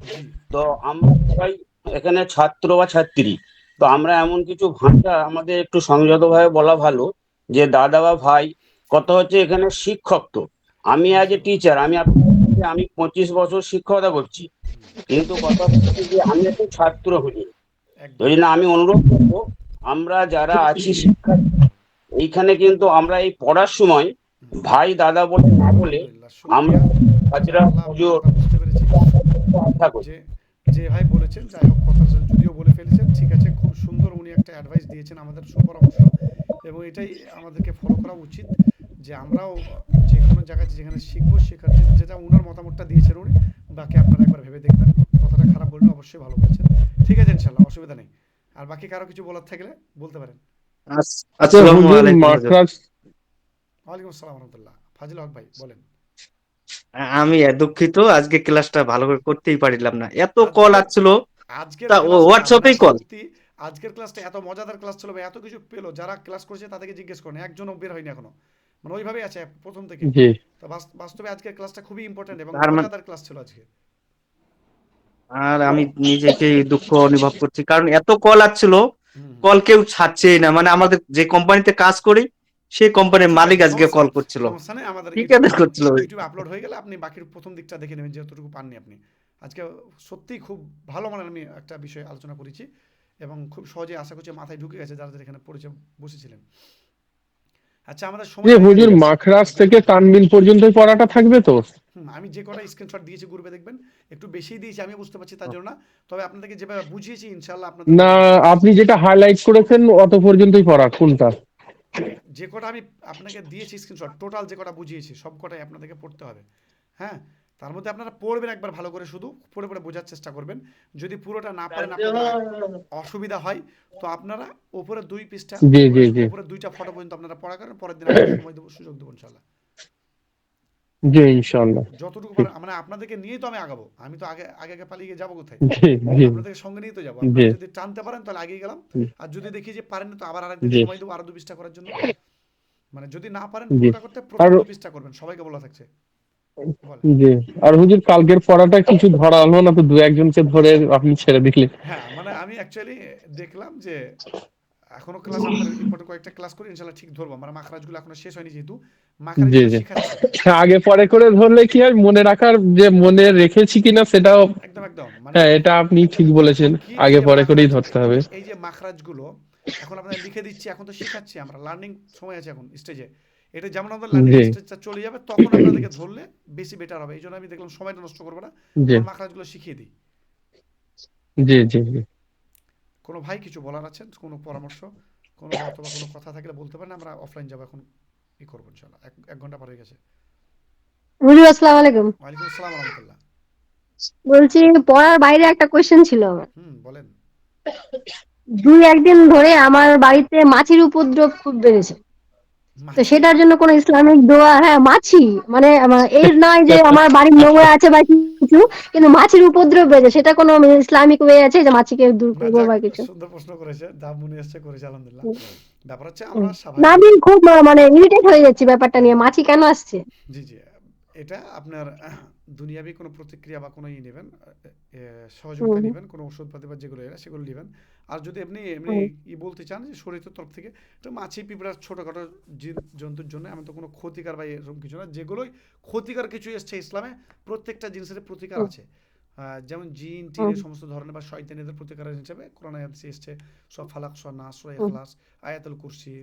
Speaker 1: জি
Speaker 10: তো আমরা সবাই এখানে ছাত্র বা ছাত্রী, তো আমরা এমন কিছু ভাষা আমাদের একটু সংযতভাবে বলা ভালো, যে দাদা বা ভাই, কথা হচ্ছে এখানে শিক্ষক, তো আমি অ্যাজ এ টিচার, আমি 25 বছর শিক্ষকতা করছি, কিন্তু কথা হচ্ছে যে আমি একটা ছাত্র হই।
Speaker 1: একদম
Speaker 10: ওই জন্য আমি অনুরোধ করবো, আমরা যারা আছি শিক্ষার্থী, এইখানে কিন্তু আমরা এই পড়ার সময় ভাই দাদা বলে না বলে
Speaker 1: আলহামদুলিল্লাহ,
Speaker 10: আমরা
Speaker 1: শুক্রিয়া।
Speaker 10: হাজরা
Speaker 1: আল্লাহ আপনার
Speaker 10: হুজুর
Speaker 1: কথা বুঝতে পেরেছি।
Speaker 10: আশা করি।
Speaker 1: যে যে ভাই বলেছেন, যাই হোক কথা যদিও বলে ফেলেছেন, ঠিক আছে, খুব সুন্দর উনি একটা অ্যাডভাইস দিয়েছেন, আমাদের সুপরামর্শ, এবং এটাই আমাদেরকে ফলো করা উচিত, যে আমরাও যে কোনো জায়গায় যেখানে শিখবো শেখার যেটা উনার মতামতটা দিয়েছেন উনি, বাকি আপনারা একবার ভেবে দেখবেন। কথাটা খারাপ বললে অবশ্যই ভালো বলছেন, ঠিক আছে ইনশাল্লাহ, অসুবিধা নেই। আর বাকি কারো কিছু বলার থাকলে বলতে পারেন।
Speaker 4: আচ্ছা
Speaker 7: আসসালামু
Speaker 4: হুজুর
Speaker 7: আলাইকুম হুজুর।
Speaker 4: মাকরাজ,
Speaker 1: ওয়ালাইকুম আসসালাম রহমতুল্লাহ। ফাজিল হক ভাই বলেন।
Speaker 7: আমি দুঃখিত, আজকে ক্লাসটা ভালো করে করতেই পারিলাম না, এত কল
Speaker 1: আজকের
Speaker 7: আসছিল।
Speaker 1: আজকের
Speaker 7: তা
Speaker 1: ক্লাসটা মানে
Speaker 7: হোয়াটসঅ্যাপেই কল।
Speaker 1: সত্যি, আজকের ক্লাসটা এত মজাদার ক্লাস ছিল, এত কিছু পেলো, যারা ক্লাস করেছে তাদেরকে জিজ্ঞেস করেন, একজনও বের হয়নি এখনো, মানে ওইভাবেই আছে প্রথম থেকে।
Speaker 4: জি
Speaker 1: তো বাস্তবে আজকের ক্লাসটা খুবই ইম্পর্টেন্ট এবং
Speaker 7: তার মানে
Speaker 1: মজাদার ক্লাস ছিল আজকে।
Speaker 7: আর আমি নিজেকে দুঃখ অনুভব করছি, কারণ এত কল আসছিল,
Speaker 1: হুম হুম।
Speaker 7: কল কেউ ছাড়ছেই না। মানে আমাদের যে কোম্পানিতে কাজ করি, সে কোম্পানির
Speaker 1: ঠিক
Speaker 7: মালিক
Speaker 1: আছে,
Speaker 7: আজকে কল করছিল,
Speaker 1: সমস্যা নেই। আমাদের
Speaker 7: ঠিকাদার করছিল ভাই।
Speaker 1: ইউটিউবে আপলোড হয়ে গেলে আপনি বাকির প্রথম দিকটা দেখে নেবেন, যতটুকু পাননি আপনি। আজকে সত্যিই খুব ভালো মানের আমি একটা বিষয় আলোচনা করেছি এবং খুব সহজে আশা করছি মাথায় ঢুকে গেছে যারা যারা এখানে পড়েছে বসেছিলেন। আচ্ছা, আমাদের সময়
Speaker 4: যে
Speaker 1: হয়ে
Speaker 4: হুজুর
Speaker 1: গেছে।
Speaker 4: মাখরাজ থেকে তানবিন পর্যন্তই পড়াটা থাকবে তো?
Speaker 1: আমি যে কটা স্ক্রিনশট দিয়েছি গ্রুপে দেখবেন, একটু বেশিই দিয়েছি, আমি বুঝতে পারছি তার জন্য না। তবে আপনাদেরকে যেভাবে বুঝিয়েছি ইনশাআল্লাহ আপনাদের
Speaker 4: না,
Speaker 1: বুঝতে পারবেন।
Speaker 4: আপনি যেটা হাইলাইট করেছেন অত পর্যন্তই পড়া কোনটা?
Speaker 1: যে কটা আমি আপনাকে দিয়েছি স্ক্রিনশট, টোটাল যে কটা বুঝিয়েছি সব কটাই আপনাদেরকে পড়তে হবে। হ্যাঁ, তার মধ্যে আপনারা পড়বেন একবার ভালো করে, শুধু পড়ে পড়ে বোঝার চেষ্টা করবেন। যদি পুরোটা না পারেন, আপনাদের অসুবিধা হয়, তো আপনারা উপরে 2 পৃষ্ঠা,
Speaker 4: জি জি জি
Speaker 1: উপরে 2টা ফটো পর্যন্ত আপনারা পড়া করেন। পরের দিন আপনাদের সময় দেবো, সুযোগ দেবো ইনশাআল্লাহ।
Speaker 4: জি ইনশাআল্লাহ।
Speaker 1: যতটুকু
Speaker 4: ঠিক।
Speaker 1: পারেন, মানে আপনাদেরকে নিয়েই তো আমি আগাবো। আমি তো আগে আগে আগে পালিয়ে যাবো কোথায়?
Speaker 4: জি জি
Speaker 1: আপনাদেরকে সঙ্গে নিয়ে তো যাবো।
Speaker 4: জি
Speaker 1: আপনারা যদি টানতে পারেন তাহলে আগিয়ে গেলাম, আর যদি দেখি যে পারেন না তো আবার আরেকদিন
Speaker 4: জি
Speaker 1: সময় দেবো আরো 2 পৃষ্ঠা করার জন্য। মানে যদি না পারেন
Speaker 4: জি।
Speaker 1: পুরোটা করতে, প্রথম
Speaker 4: আর
Speaker 1: 2 পৃষ্ঠা করবেন, সবাইকে বলা থাকছে। বলেন।
Speaker 4: জি। আর হুজুর কালকের পড়াটা কিছু ধরা হলো না তো? দু একজনকে ধরে আপনি ছেড়ে দিলেন।
Speaker 1: হ্যাঁ, মানে আমি অ্যাকচুয়ালি দেখলাম যে এখনো ক্লাস আপনার ইম্পর্টেন্ট কয়েকটা ক্লাস করে ইনশাআল্লাহ ঠিক ধরবো। মানে মাখরাজগুলো এখনো শেষ হয়নি, যেহেতু
Speaker 4: জি
Speaker 1: মাখরাজগুলো
Speaker 4: জি।
Speaker 1: শিখাচ্ছি।
Speaker 4: আগে পরে করে ধরলে কি হয়, মনে রাখার যে মনে রেখেছি কিনা সেটাও।
Speaker 1: একদম একদম, মানে
Speaker 4: হ্যাঁ, এটা আপনি ঠিক বলেছেন,
Speaker 1: কি এই
Speaker 4: আগে
Speaker 1: যে
Speaker 4: পরে করেই
Speaker 1: মাখরাজ,
Speaker 4: ধরতে হবে।
Speaker 1: এই যে মাখরাজগুলো এখন আপনাদের লিখে দিচ্ছি, এখন তো শিখাচ্ছি আমরা, লার্নিং সময় আছে এখন স্টেজে। এটা যেমন আমাদের লার্নিং
Speaker 4: জি
Speaker 1: স্টেজটা চলে যাবে, তখন আপনাদেরকে ধরলে বেশি বেটার হবে। এই জন্য আমি দেখলাম সময়টা নষ্ট করবো না,
Speaker 4: জি
Speaker 1: আমার মাখরাজগুলো শিখিয়ে দিই।
Speaker 4: জি জি জি।
Speaker 1: কোনো ভাই কিছু বলার আছেন, কোনো পরামর্শ, কোনো অথবা কোনো কথা থাকলে বলতে পারেন। আমরা অফলাইন যাবো এখন, ই করবো ইনশাআল্লাহ। এক ঘন্টা পার হয়ে গেছে।
Speaker 5: হুজুর আসসালামু আলাইকুম।
Speaker 1: ওয়ালাইকুম আসসালাম রহমতুল্লাহ।
Speaker 5: বলছি, পড়ার বাইরে একটা কোয়েশ্চেন ছিল আমার।
Speaker 1: বলেন।
Speaker 5: 2-1 দিন ধরে আমার বাড়িতে মাছির উপদ্রব খুব বেড়েছে। তো
Speaker 1: মাছি?
Speaker 5: সেটার জন্য কোনো ইসলামিক দোয়া? হ্যাঁ, মাছি, মানে এর নয় যে আমার বাড়ির নোংরা আছে বা কিছু, কিন্তু মাছির উপদ্রব বেড়েছে, সেটা কোনো ইসলামিক ওয়ে আছে যে মাছিকে দূর
Speaker 1: না,
Speaker 5: করবো
Speaker 1: যাক,
Speaker 5: বা কিছু?
Speaker 1: সুন্দর প্রশ্ন করেছে, যা মনে এসছে করেছে, আলহামদুলিল্লাহ। ব্যাপার হচ্ছে
Speaker 5: হুম।
Speaker 1: আমরা
Speaker 5: না,
Speaker 1: স্বাভাবিক।
Speaker 5: আমি খুব মানে ইরিটেট হয়ে যাচ্ছি ব্যাপারটা নিয়ে, মাছি কেন আসছে?
Speaker 1: জি, জি। এটা আপনার দুনিয়াবি কোনো প্রতিক্রিয়া বা কোনো নেবেন, সহযোগিতা
Speaker 5: হুম
Speaker 1: নেবেন, কোনো ওষুধপাতি বা যেগুলো এরা সেগুলো নেবেন। আর যদি আপনি এমনি
Speaker 5: হুম
Speaker 1: বলতে চান যে শরীরের তরফ থেকে, তো মাছি, পিঁপড়া, ছোটোখাটো জন্তুর জন্য এমন তো কোনো ক্ষতিকার বা এরকম কিছু না। যেগুলোই ক্ষতিকার কিছু এসছে ইসলামে, প্রত্যেকটা জিনিসের প্রতিকার
Speaker 5: হুম
Speaker 1: আছে। যেমন জিন টিন
Speaker 5: হুম
Speaker 1: এই সমস্ত ধরনের বা শয়তানিদের প্রতিকার হিসেবে কোরআন আয়াতে এসছে, সূরা ফালাক, সূরা নাস, সূরা
Speaker 5: হুম
Speaker 1: ইখলাস, আয়াতুল কুরসি,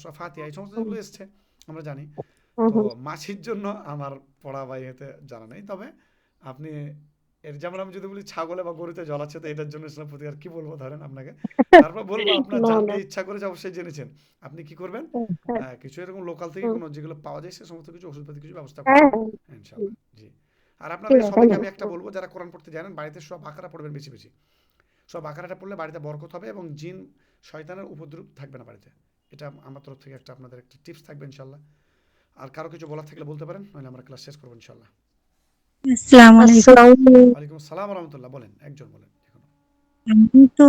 Speaker 1: সূরা ফাতিহা, এই সমস্ত যেগুলো এসছে আমরা জানি।
Speaker 5: হুম
Speaker 1: তো
Speaker 5: হুম
Speaker 1: মাছির জন্য আমার পড়া বা ইয়েতে জানা নেই। তবে আপনি এর যেমন আমি যদি বলি ছাগলে বা গরুতে জল আছে, তো এটার জন্য ইসলাম প্রতিকার কি বলবো ধরেন আপনাকে। তারপর বলবো আপনার
Speaker 5: না
Speaker 1: জানতে
Speaker 5: না
Speaker 1: ইচ্ছা করেছে, অবশ্যই জেনেছেন। আপনি কি করবেন,
Speaker 5: হ্যাঁ
Speaker 1: কিছু এরকম লোকাল থেকে
Speaker 5: হুম,
Speaker 1: কোনো যেগুলো পাওয়া যায় সে সমস্ত কিছু ওষুধপাতি কিছু ব্যবস্থা
Speaker 5: হ্যাঁ
Speaker 1: করবেন
Speaker 5: হ্যাঁ, হুম,
Speaker 1: ইনশাআল্লাহ। জি। আর
Speaker 5: ঠিক
Speaker 1: আপনাদের
Speaker 5: আছে,
Speaker 1: সবাইকে আমি
Speaker 5: ধন্যবাদ।
Speaker 1: একটা বলবো, যারা কোরআন পড়তে জানেন, বাড়িতে সব বাকারা পড়বেন বেশি বেশি। সব বাকারাটা পড়লে বাড়িতে বরকত হবে এবং জিন শয়তানের উপদ্রব থাকবে না বাড়িতে। এটা আমার তরফ থেকে একটা আপনাদের একটা টিপস থাকবে ইনশাআল্লাহ। আর কারো কিছু বলার থাকলে বলতে পারেন, নাহলে আমরা ক্লাস শেষ করবো ইনশাআল্লাহ।
Speaker 2: আসসালামু আলাইকুম।
Speaker 5: আসসালামু আলাইকুম।
Speaker 1: ওয়ালাইকুম আসসালাম রহমতুল্লাহ। বলেন, একজন বলেন এখনো।
Speaker 2: আমি তো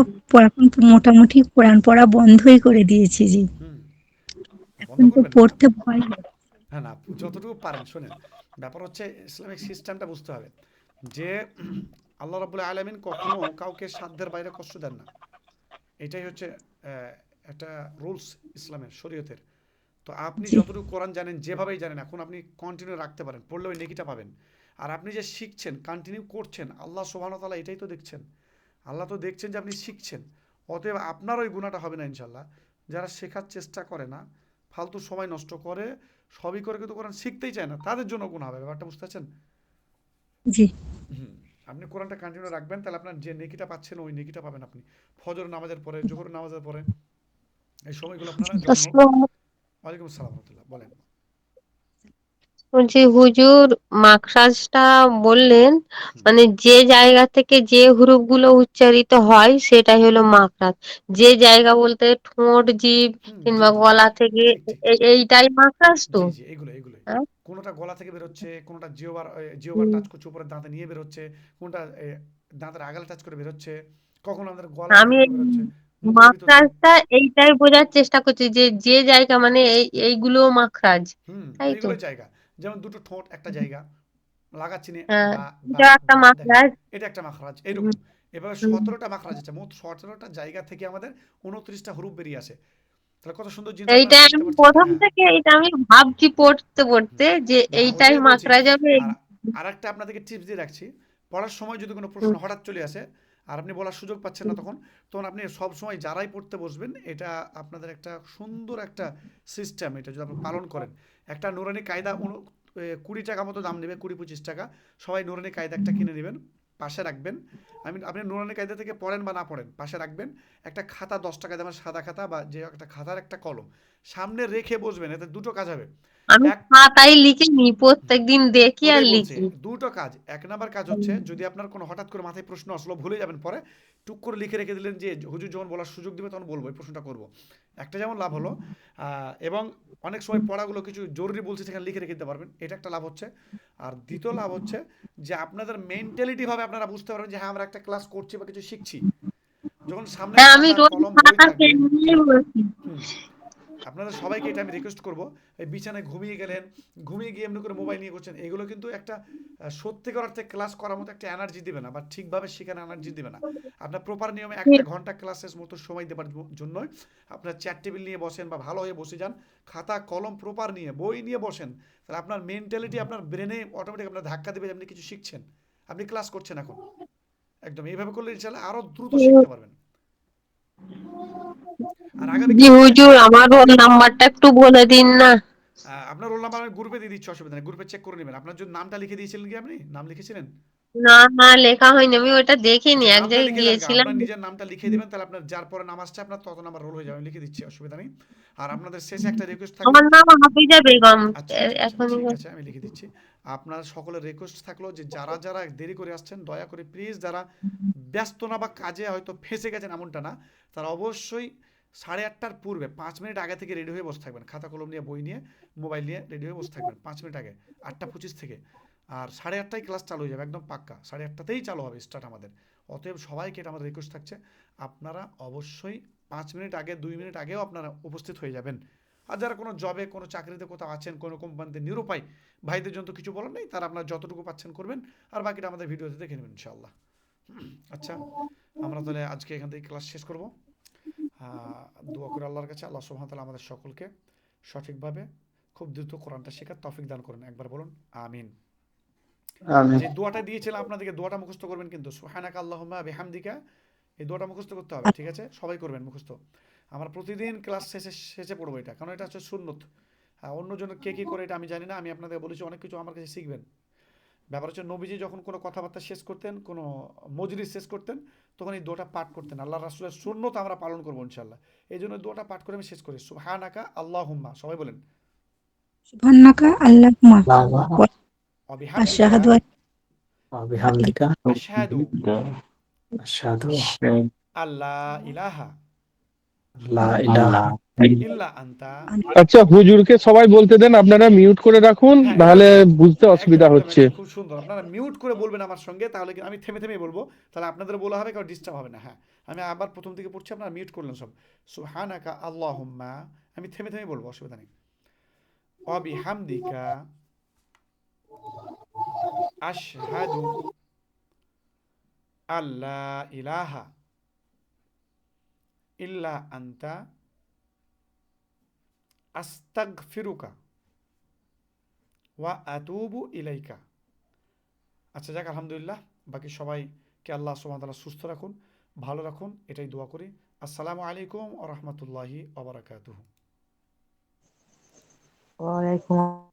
Speaker 2: এখন তো মোটামুটি কোরআন পড়া বন্ধই করে দিয়েছি জি।
Speaker 1: হুম। বন্ধ
Speaker 2: এখন তো
Speaker 1: করবেন না।
Speaker 2: পড়তে ভয় লাগে।
Speaker 1: হ্যাঁ, না, যতটুকু পারেন শোনেন। ব্যাপার হচ্ছে ইসলামিক সিস্টেমটা বুঝতে হবে যে আল্লাহ রাব্বুল আলামিন কখনো কাউকে সাধ্যের বাইরে কষ্ট দেন না। এটাই হচ্ছে একটা রুলস ইসলামের, শরীয়তের। তো আপনি
Speaker 2: জি
Speaker 1: যতটুকু কোরআন জানেন, যেভাবেই জানেন, এখন আপনি কন্টিনিউ রাখতে পারেন, পড়লে ওই নেকিটা পাবেন। আর আপনি যে শিখছেন, কন্টিনিউ করছেন, আল্লাহ সুবহানাহু ওয়া তাআলা এটাই তো দেখছেন। আল্লাহ তো দেখছেন যে আপনি শিখছেন। অতএব আপনার ওই গুনাহটা হবে না ইনশাআল্লাহ। যারা শেখার চেষ্টা করে না, ফালতু সময় নষ্ট করে, সবই করে কিন্তু কোরআন শিখতেই চায় না, তাদের জন্য গুনাহ হবে। ব্যাপারটা বুঝতে পারছেন?
Speaker 2: জি।
Speaker 1: হুম। আপনি কোরআনটা কন্টিনিউ রাখবেন, তাহলে আপনার যে নেকিটা পাচ্ছেন ওই নেকিটা পাবেন আপনি। ফজর নামাজের পরে, জোহর নামাজের পরে, এই সময়গুলো আপনারা যখন হোক।
Speaker 5: আসসালামু
Speaker 1: ওয়ালাইকুম আসসালাম রহমতুল্লাহ। বলেন।
Speaker 5: বলছি হুজুর, মাখরাজটা বললেন,
Speaker 1: হুম
Speaker 5: মানে যে জায়গা থেকে যে হুরুফ গুলো উচ্চারিত হয় সেটাই হলো মাখরাজ। যে জায়গা বলতে ঠোঁট, জিভ
Speaker 1: হুম, জি
Speaker 5: কিংবা
Speaker 1: জি,
Speaker 5: গলা থেকে
Speaker 1: ঠিক ঠিক।
Speaker 5: এইটাই মাখরাজ তো?
Speaker 1: জি জি, এগুলোই।
Speaker 5: হ্যাঁ?
Speaker 1: কোনোটা গলা থেকে বেরোচ্ছে, কোনোটা জিহ্বার
Speaker 5: হুম।
Speaker 1: টাচ করছে উপরে দাঁতে নিয়ে বেরোচ্ছে, কোনটা দাঁতের আগালে টাচ করে বেরোচ্ছে, কখনো আমাদের গলার
Speaker 5: আমি
Speaker 1: ভিতর
Speaker 5: এই
Speaker 1: বেরোচ্ছে, মুখের ভিতর থেকে।
Speaker 5: মাখরাজটা এইটাই বোঝার চেষ্টা করছি যে যে জায়গা, মানে এইগুলো মাখরাজ, তাই তো?
Speaker 1: এইগুলোই জায়গা। যেমন দুটো ঠোঁট একটা জায়গা, লাগাচ্ছি নে,
Speaker 5: হ্যাঁ,
Speaker 1: বা বা
Speaker 5: এটাও একটা
Speaker 1: বা দেখেন,
Speaker 5: মাখরাজ।
Speaker 1: এটা একটা মাখরাজ,
Speaker 5: হুম,
Speaker 1: এইরকম। এভাবে
Speaker 5: হুম,
Speaker 1: 17টা মাখরাজ আছে, মোট 17টা জায়গা থেকে আমাদের 29টা হুরুফ বেরিয়ে আসে। তাহলে কত সুন্দর জিনিস আপনারা
Speaker 5: এইটা আমি
Speaker 1: শিখতে পারছেন।
Speaker 5: প্রথম
Speaker 1: হ্যাঁ,
Speaker 5: থেকে এটা আমি ভাবছি পড়তে পড়তে যে
Speaker 1: না
Speaker 5: এইটাই
Speaker 1: ওইটাই বলছি।
Speaker 5: মাকড়া যাবে।
Speaker 1: আর আরেকটা আপনাদেরকে টিপস দিয়ে রাখছি, পড়ার সময় যদি কোনো প্রশ্ন হঠাৎ চলে আসে আর আপনি বলার সুযোগ পাচ্ছেন না, তখন আপনি সব সময় যারাই পড়তে বসবেন, এটা আপনাদের একটা সুন্দর একটা সিস্টেম, এটা যদি আপনি পালন করেন, একটা নুরানি কায়দা 20 টাকা মতো দাম নেবে, 20-25 টাকা। সবাই নুরানি কায়দা একটা কিনে নেবেন, পাশে রাখবেন। আপনি নুরানি কায়দা থেকে পড়েন বা না পড়েন, পাশে রাখবেন। একটা খাতা 10 টাকা দামের সাদা খাতা বা যে একটা খাতার একটা কলম সামনে রেখে বসবেন, এতে দুটো কাজ হবে।
Speaker 5: আমি
Speaker 1: এক,
Speaker 5: খাতায় লিখে নিই, প্রত্যেকদিন দেখি আর
Speaker 1: ওটাই বলছি,
Speaker 5: লিখি।
Speaker 1: দুটো কাজ। এক নাম্বার কাজ হচ্ছে, যদি আপনার কোনো হঠাৎ করে মাথায় প্রশ্ন আসলো, ভুলে যাবেন পরে, টুক করে লিখে রেখে দিলেন যে হুজুর যখন বলার সুযোগ দিবে তখন বলবো, এই প্রশ্নটা করব। একটা যেমন লাভ হলো, এবং অনেক সময় পড়াগুলো কিছু জরুরি বলছে সেখানে লিখে রেখে দিতে পারবেন, এটা একটা লাভ হচ্ছে। আর দ্বিতীয় লাভ হচ্ছে যে আপনাদের মেন্টালিটি ভাবে আপনারা বুঝতে পারবেন যে হ্যাঁ আমরা একটা ক্লাস করছি বা কিছু শিখছি। যখন সামনে
Speaker 5: হ্যাঁ, আমি
Speaker 1: খাতা
Speaker 5: রোজ
Speaker 1: কলম বই
Speaker 5: খাতা
Speaker 1: থাকবে।
Speaker 5: পেন নিয়ে বসি।
Speaker 1: হুম, আপনাদের সবাইকে এটা আমি রিকোয়েস্ট করব, এই বিছানায় ঘুমিয়ে গেলেন, ঘুমিয়ে গিয়ে এমনি করে মোবাইল নিয়ে করছেন, এগুলো কিন্তু একটা সত্যিকার অর্থে ক্লাস করার মতো একটা এনার্জি দিবে না, বা ঠিকভাবে শেখানোর এনার্জি দিবে না। আপনার প্রপার নিয়মে 1 ঘন্টা ক্লাসের মতো সময় দেওয়ার জন্যই আপনার চেয়ার টেবিল নিয়ে বসেন বা ভালো হয়ে বসে যান, খাতা কলম প্রপার নিয়ে বই নিয়ে বসেন, তাহলে আপনার মেন্টালিটি আপনার ব্রেনে অটোমেটিক আপনার ধাক্কা দেবে যে আপনি কিছু শিখছেন, আপনি ক্লাস করছেন এখন। একদম এইভাবে করলে ইনশাআল্লাহ আরো দ্রুত শিখতে পারবেন। আর আগামী
Speaker 5: জি
Speaker 1: ক্লাসে
Speaker 5: হুজুর, আমার রোল নাম্বারটা একটু বলে দিন না।
Speaker 1: আপনার রোল নাম্বার আমি গ্রুপে দিয়ে দিচ্ছি, অসুবিধা নেই, গ্রুপে চেক করে নেবেন। আপনার যদি নামটা লিখে দিয়েছিলেন কি, আপনি নাম লিখেছিলেন?
Speaker 5: না না, লেখা হয়নি, আমি ওটা দেখিনি,
Speaker 1: আচ্ছা,
Speaker 5: এক
Speaker 1: নামটা
Speaker 5: জায়গায়
Speaker 1: লিখে দেন,
Speaker 5: গিয়েছিলাম।
Speaker 1: আপনার নিজের নামটা লিখে দিবেন, তাহলে আপনার যার পরে নাম আসছে আপনার তত নাম্বার রোল হয়ে যাবে, আমি লিখে দিচ্ছি, অসুবিধা নেই। আর আপনাদের শেষে একটা রিকোয়েস্ট থাকলো।
Speaker 5: আমার নাম হাফিজা বেগম।
Speaker 1: আচ্ছা আচ্ছা আচ্ছা,
Speaker 5: এখনই
Speaker 1: ঠিক আছে, আমি লিখে দিচ্ছি। আপনার সকলের রিকোয়েস্ট থাকলো যে যারা যারা দেরি করে আসছেন, দয়া করে প্লিজ, যারা ব্যস্ত না বা কাজে হয়তো ফেঁসে গেছেন এমনটা না, তারা অবশ্যই 8:30টার পূর্বে 5 মিনিট আগে থেকে রেডি হয়ে বসে থাকবেন, খাতা কলম নিয়ে, বই নিয়ে, মোবাইল নিয়ে রেডি হয়ে বসে থাকবেন 5 মিনিট আগে, 8টা 25 থেকে। আর 8:30টায় ক্লাস চালু হয়ে যাবে, একদম পাক্কা 8:30তেই চালু হবে স্টার্ট আমাদের। অতএব সবাইকে এটা আমাদের রিকোয়েস্ট থাকছে, আপনারা অবশ্যই 5 মিনিট আগে, 2 মিনিট আগেও আপনারা উপস্থিত হয়ে যাবেন। আর যারা কোনো জবে, কোনো চাকরিতে কোথাও আছেন, কোনো কোম্পানিতে নিরুপায় ভাইদের জন্য তো কিছু বলার নেই, তারা আপনারা যতটুকু পাচ্ছেন করবেন, আর বাকিটা আমাদের ভিডিওতে দেখে নেবেন ইনশাআল্লাহ। আচ্ছা, আমরা তাহলে আজকে এখান থেকে ক্লাস শেষ করব। দোয়া করে আল্লাহর কাছে, আল্লাহ সুবহানাহু ওয়া তাআলা আমাদের সকলকে সঠিকভাবে খুব দ্রুত কোরআনটা শেখার তৌফিক দান করেন, একবার বলুন আমিন। যে দোয়াটা দিয়েছিলাম আপনাদেরকে, দোয়াটা মুখস্থ করবেন কিন্তু, সুবহানাকা আল্লাহুম্মা বিহামদিকা, এই দোয়াটা মুখস্থ করতে হবে, ঠিক আছে? সবাই করবেন মুখস্থ। আমরা প্রতিদিন ক্লাস শেষে শেষে পড়বো এটা, কারণ এটা হচ্ছে সুন্নত। অন্যজন কে কী করে এটা আমি জানি না, আমি আপনাদের বলেছি অনেক কিছু আমার কাছে শিখবেন। ব্যাপার হচ্ছে, নবীজি যখন কোনো কথাবার্তা শেষ করতেন, কোনো মজলিস শেষ করতেন, তখন এই দোয়াটা পাঠ করতেন। আল্লাহ রাসূলের সুন্নত আমরা পালন করবো ইনশাআল্লাহ। এই জন্য দোয়াটা পাঠ করে আমি শেষ করি, সুবহানাকা আল্লাহুম্মা, সবাই বলেন,
Speaker 2: সুবহানাকা আল্লাহুম্মা ওয়া
Speaker 1: অবিহামদিকা
Speaker 2: আশহাদু
Speaker 3: বিহামদিকা
Speaker 1: আশহাদু
Speaker 3: আশহাদু
Speaker 1: আল্লাহ ইলাহা
Speaker 3: লা ইলাহা
Speaker 1: ইল্লা আনতা।
Speaker 4: আচ্ছা, হুজুরকে সবাই বলতে দেন, আপনারা মিউট করে রাখুন,
Speaker 1: হ্যাঁ, এটা
Speaker 4: নাহলে
Speaker 1: একদম
Speaker 4: বুঝতে
Speaker 1: একদম
Speaker 4: অসুবিধা
Speaker 1: একদম
Speaker 4: হচ্ছে।
Speaker 1: একদম খুব সুন্দর, আপনারা মিউট করে বলবেন আমার সঙ্গে, তাহলে আমি থেমে থেমে বলবো, তাহলে আপনাদের বলা হবে, কারণ ডিস্টার্ব হবে না। হ্যাঁ, আমি আবার প্রথম থেকে পড়ছি, আপনারা মিউট করলেন সব। সুবহানাকা আল্লাহুম্মা, আমি থেমে থেমে বলবো, অসুবিধা নেই। অবিহামদিকা আশহাদু আল্লাহ ইলাহা ইল্লা আনতা আস্তাগফিরুকা ওয়া আতুবু ইলাইকা। আচ্ছা যাক, আলহামদুলিল্লাহ, বাকি সবাইকে আল্লাহ সুবহানাহু ওয়া তাআলা সুস্থ রাখুন, ভালো রাখুন, এটাই দোয়া করি। আসসালামু আলাইকুম ওয়া রাহমাতুল্লাহি ওয়া বারাকাতুহু।
Speaker 9: ওয়ালাইকুম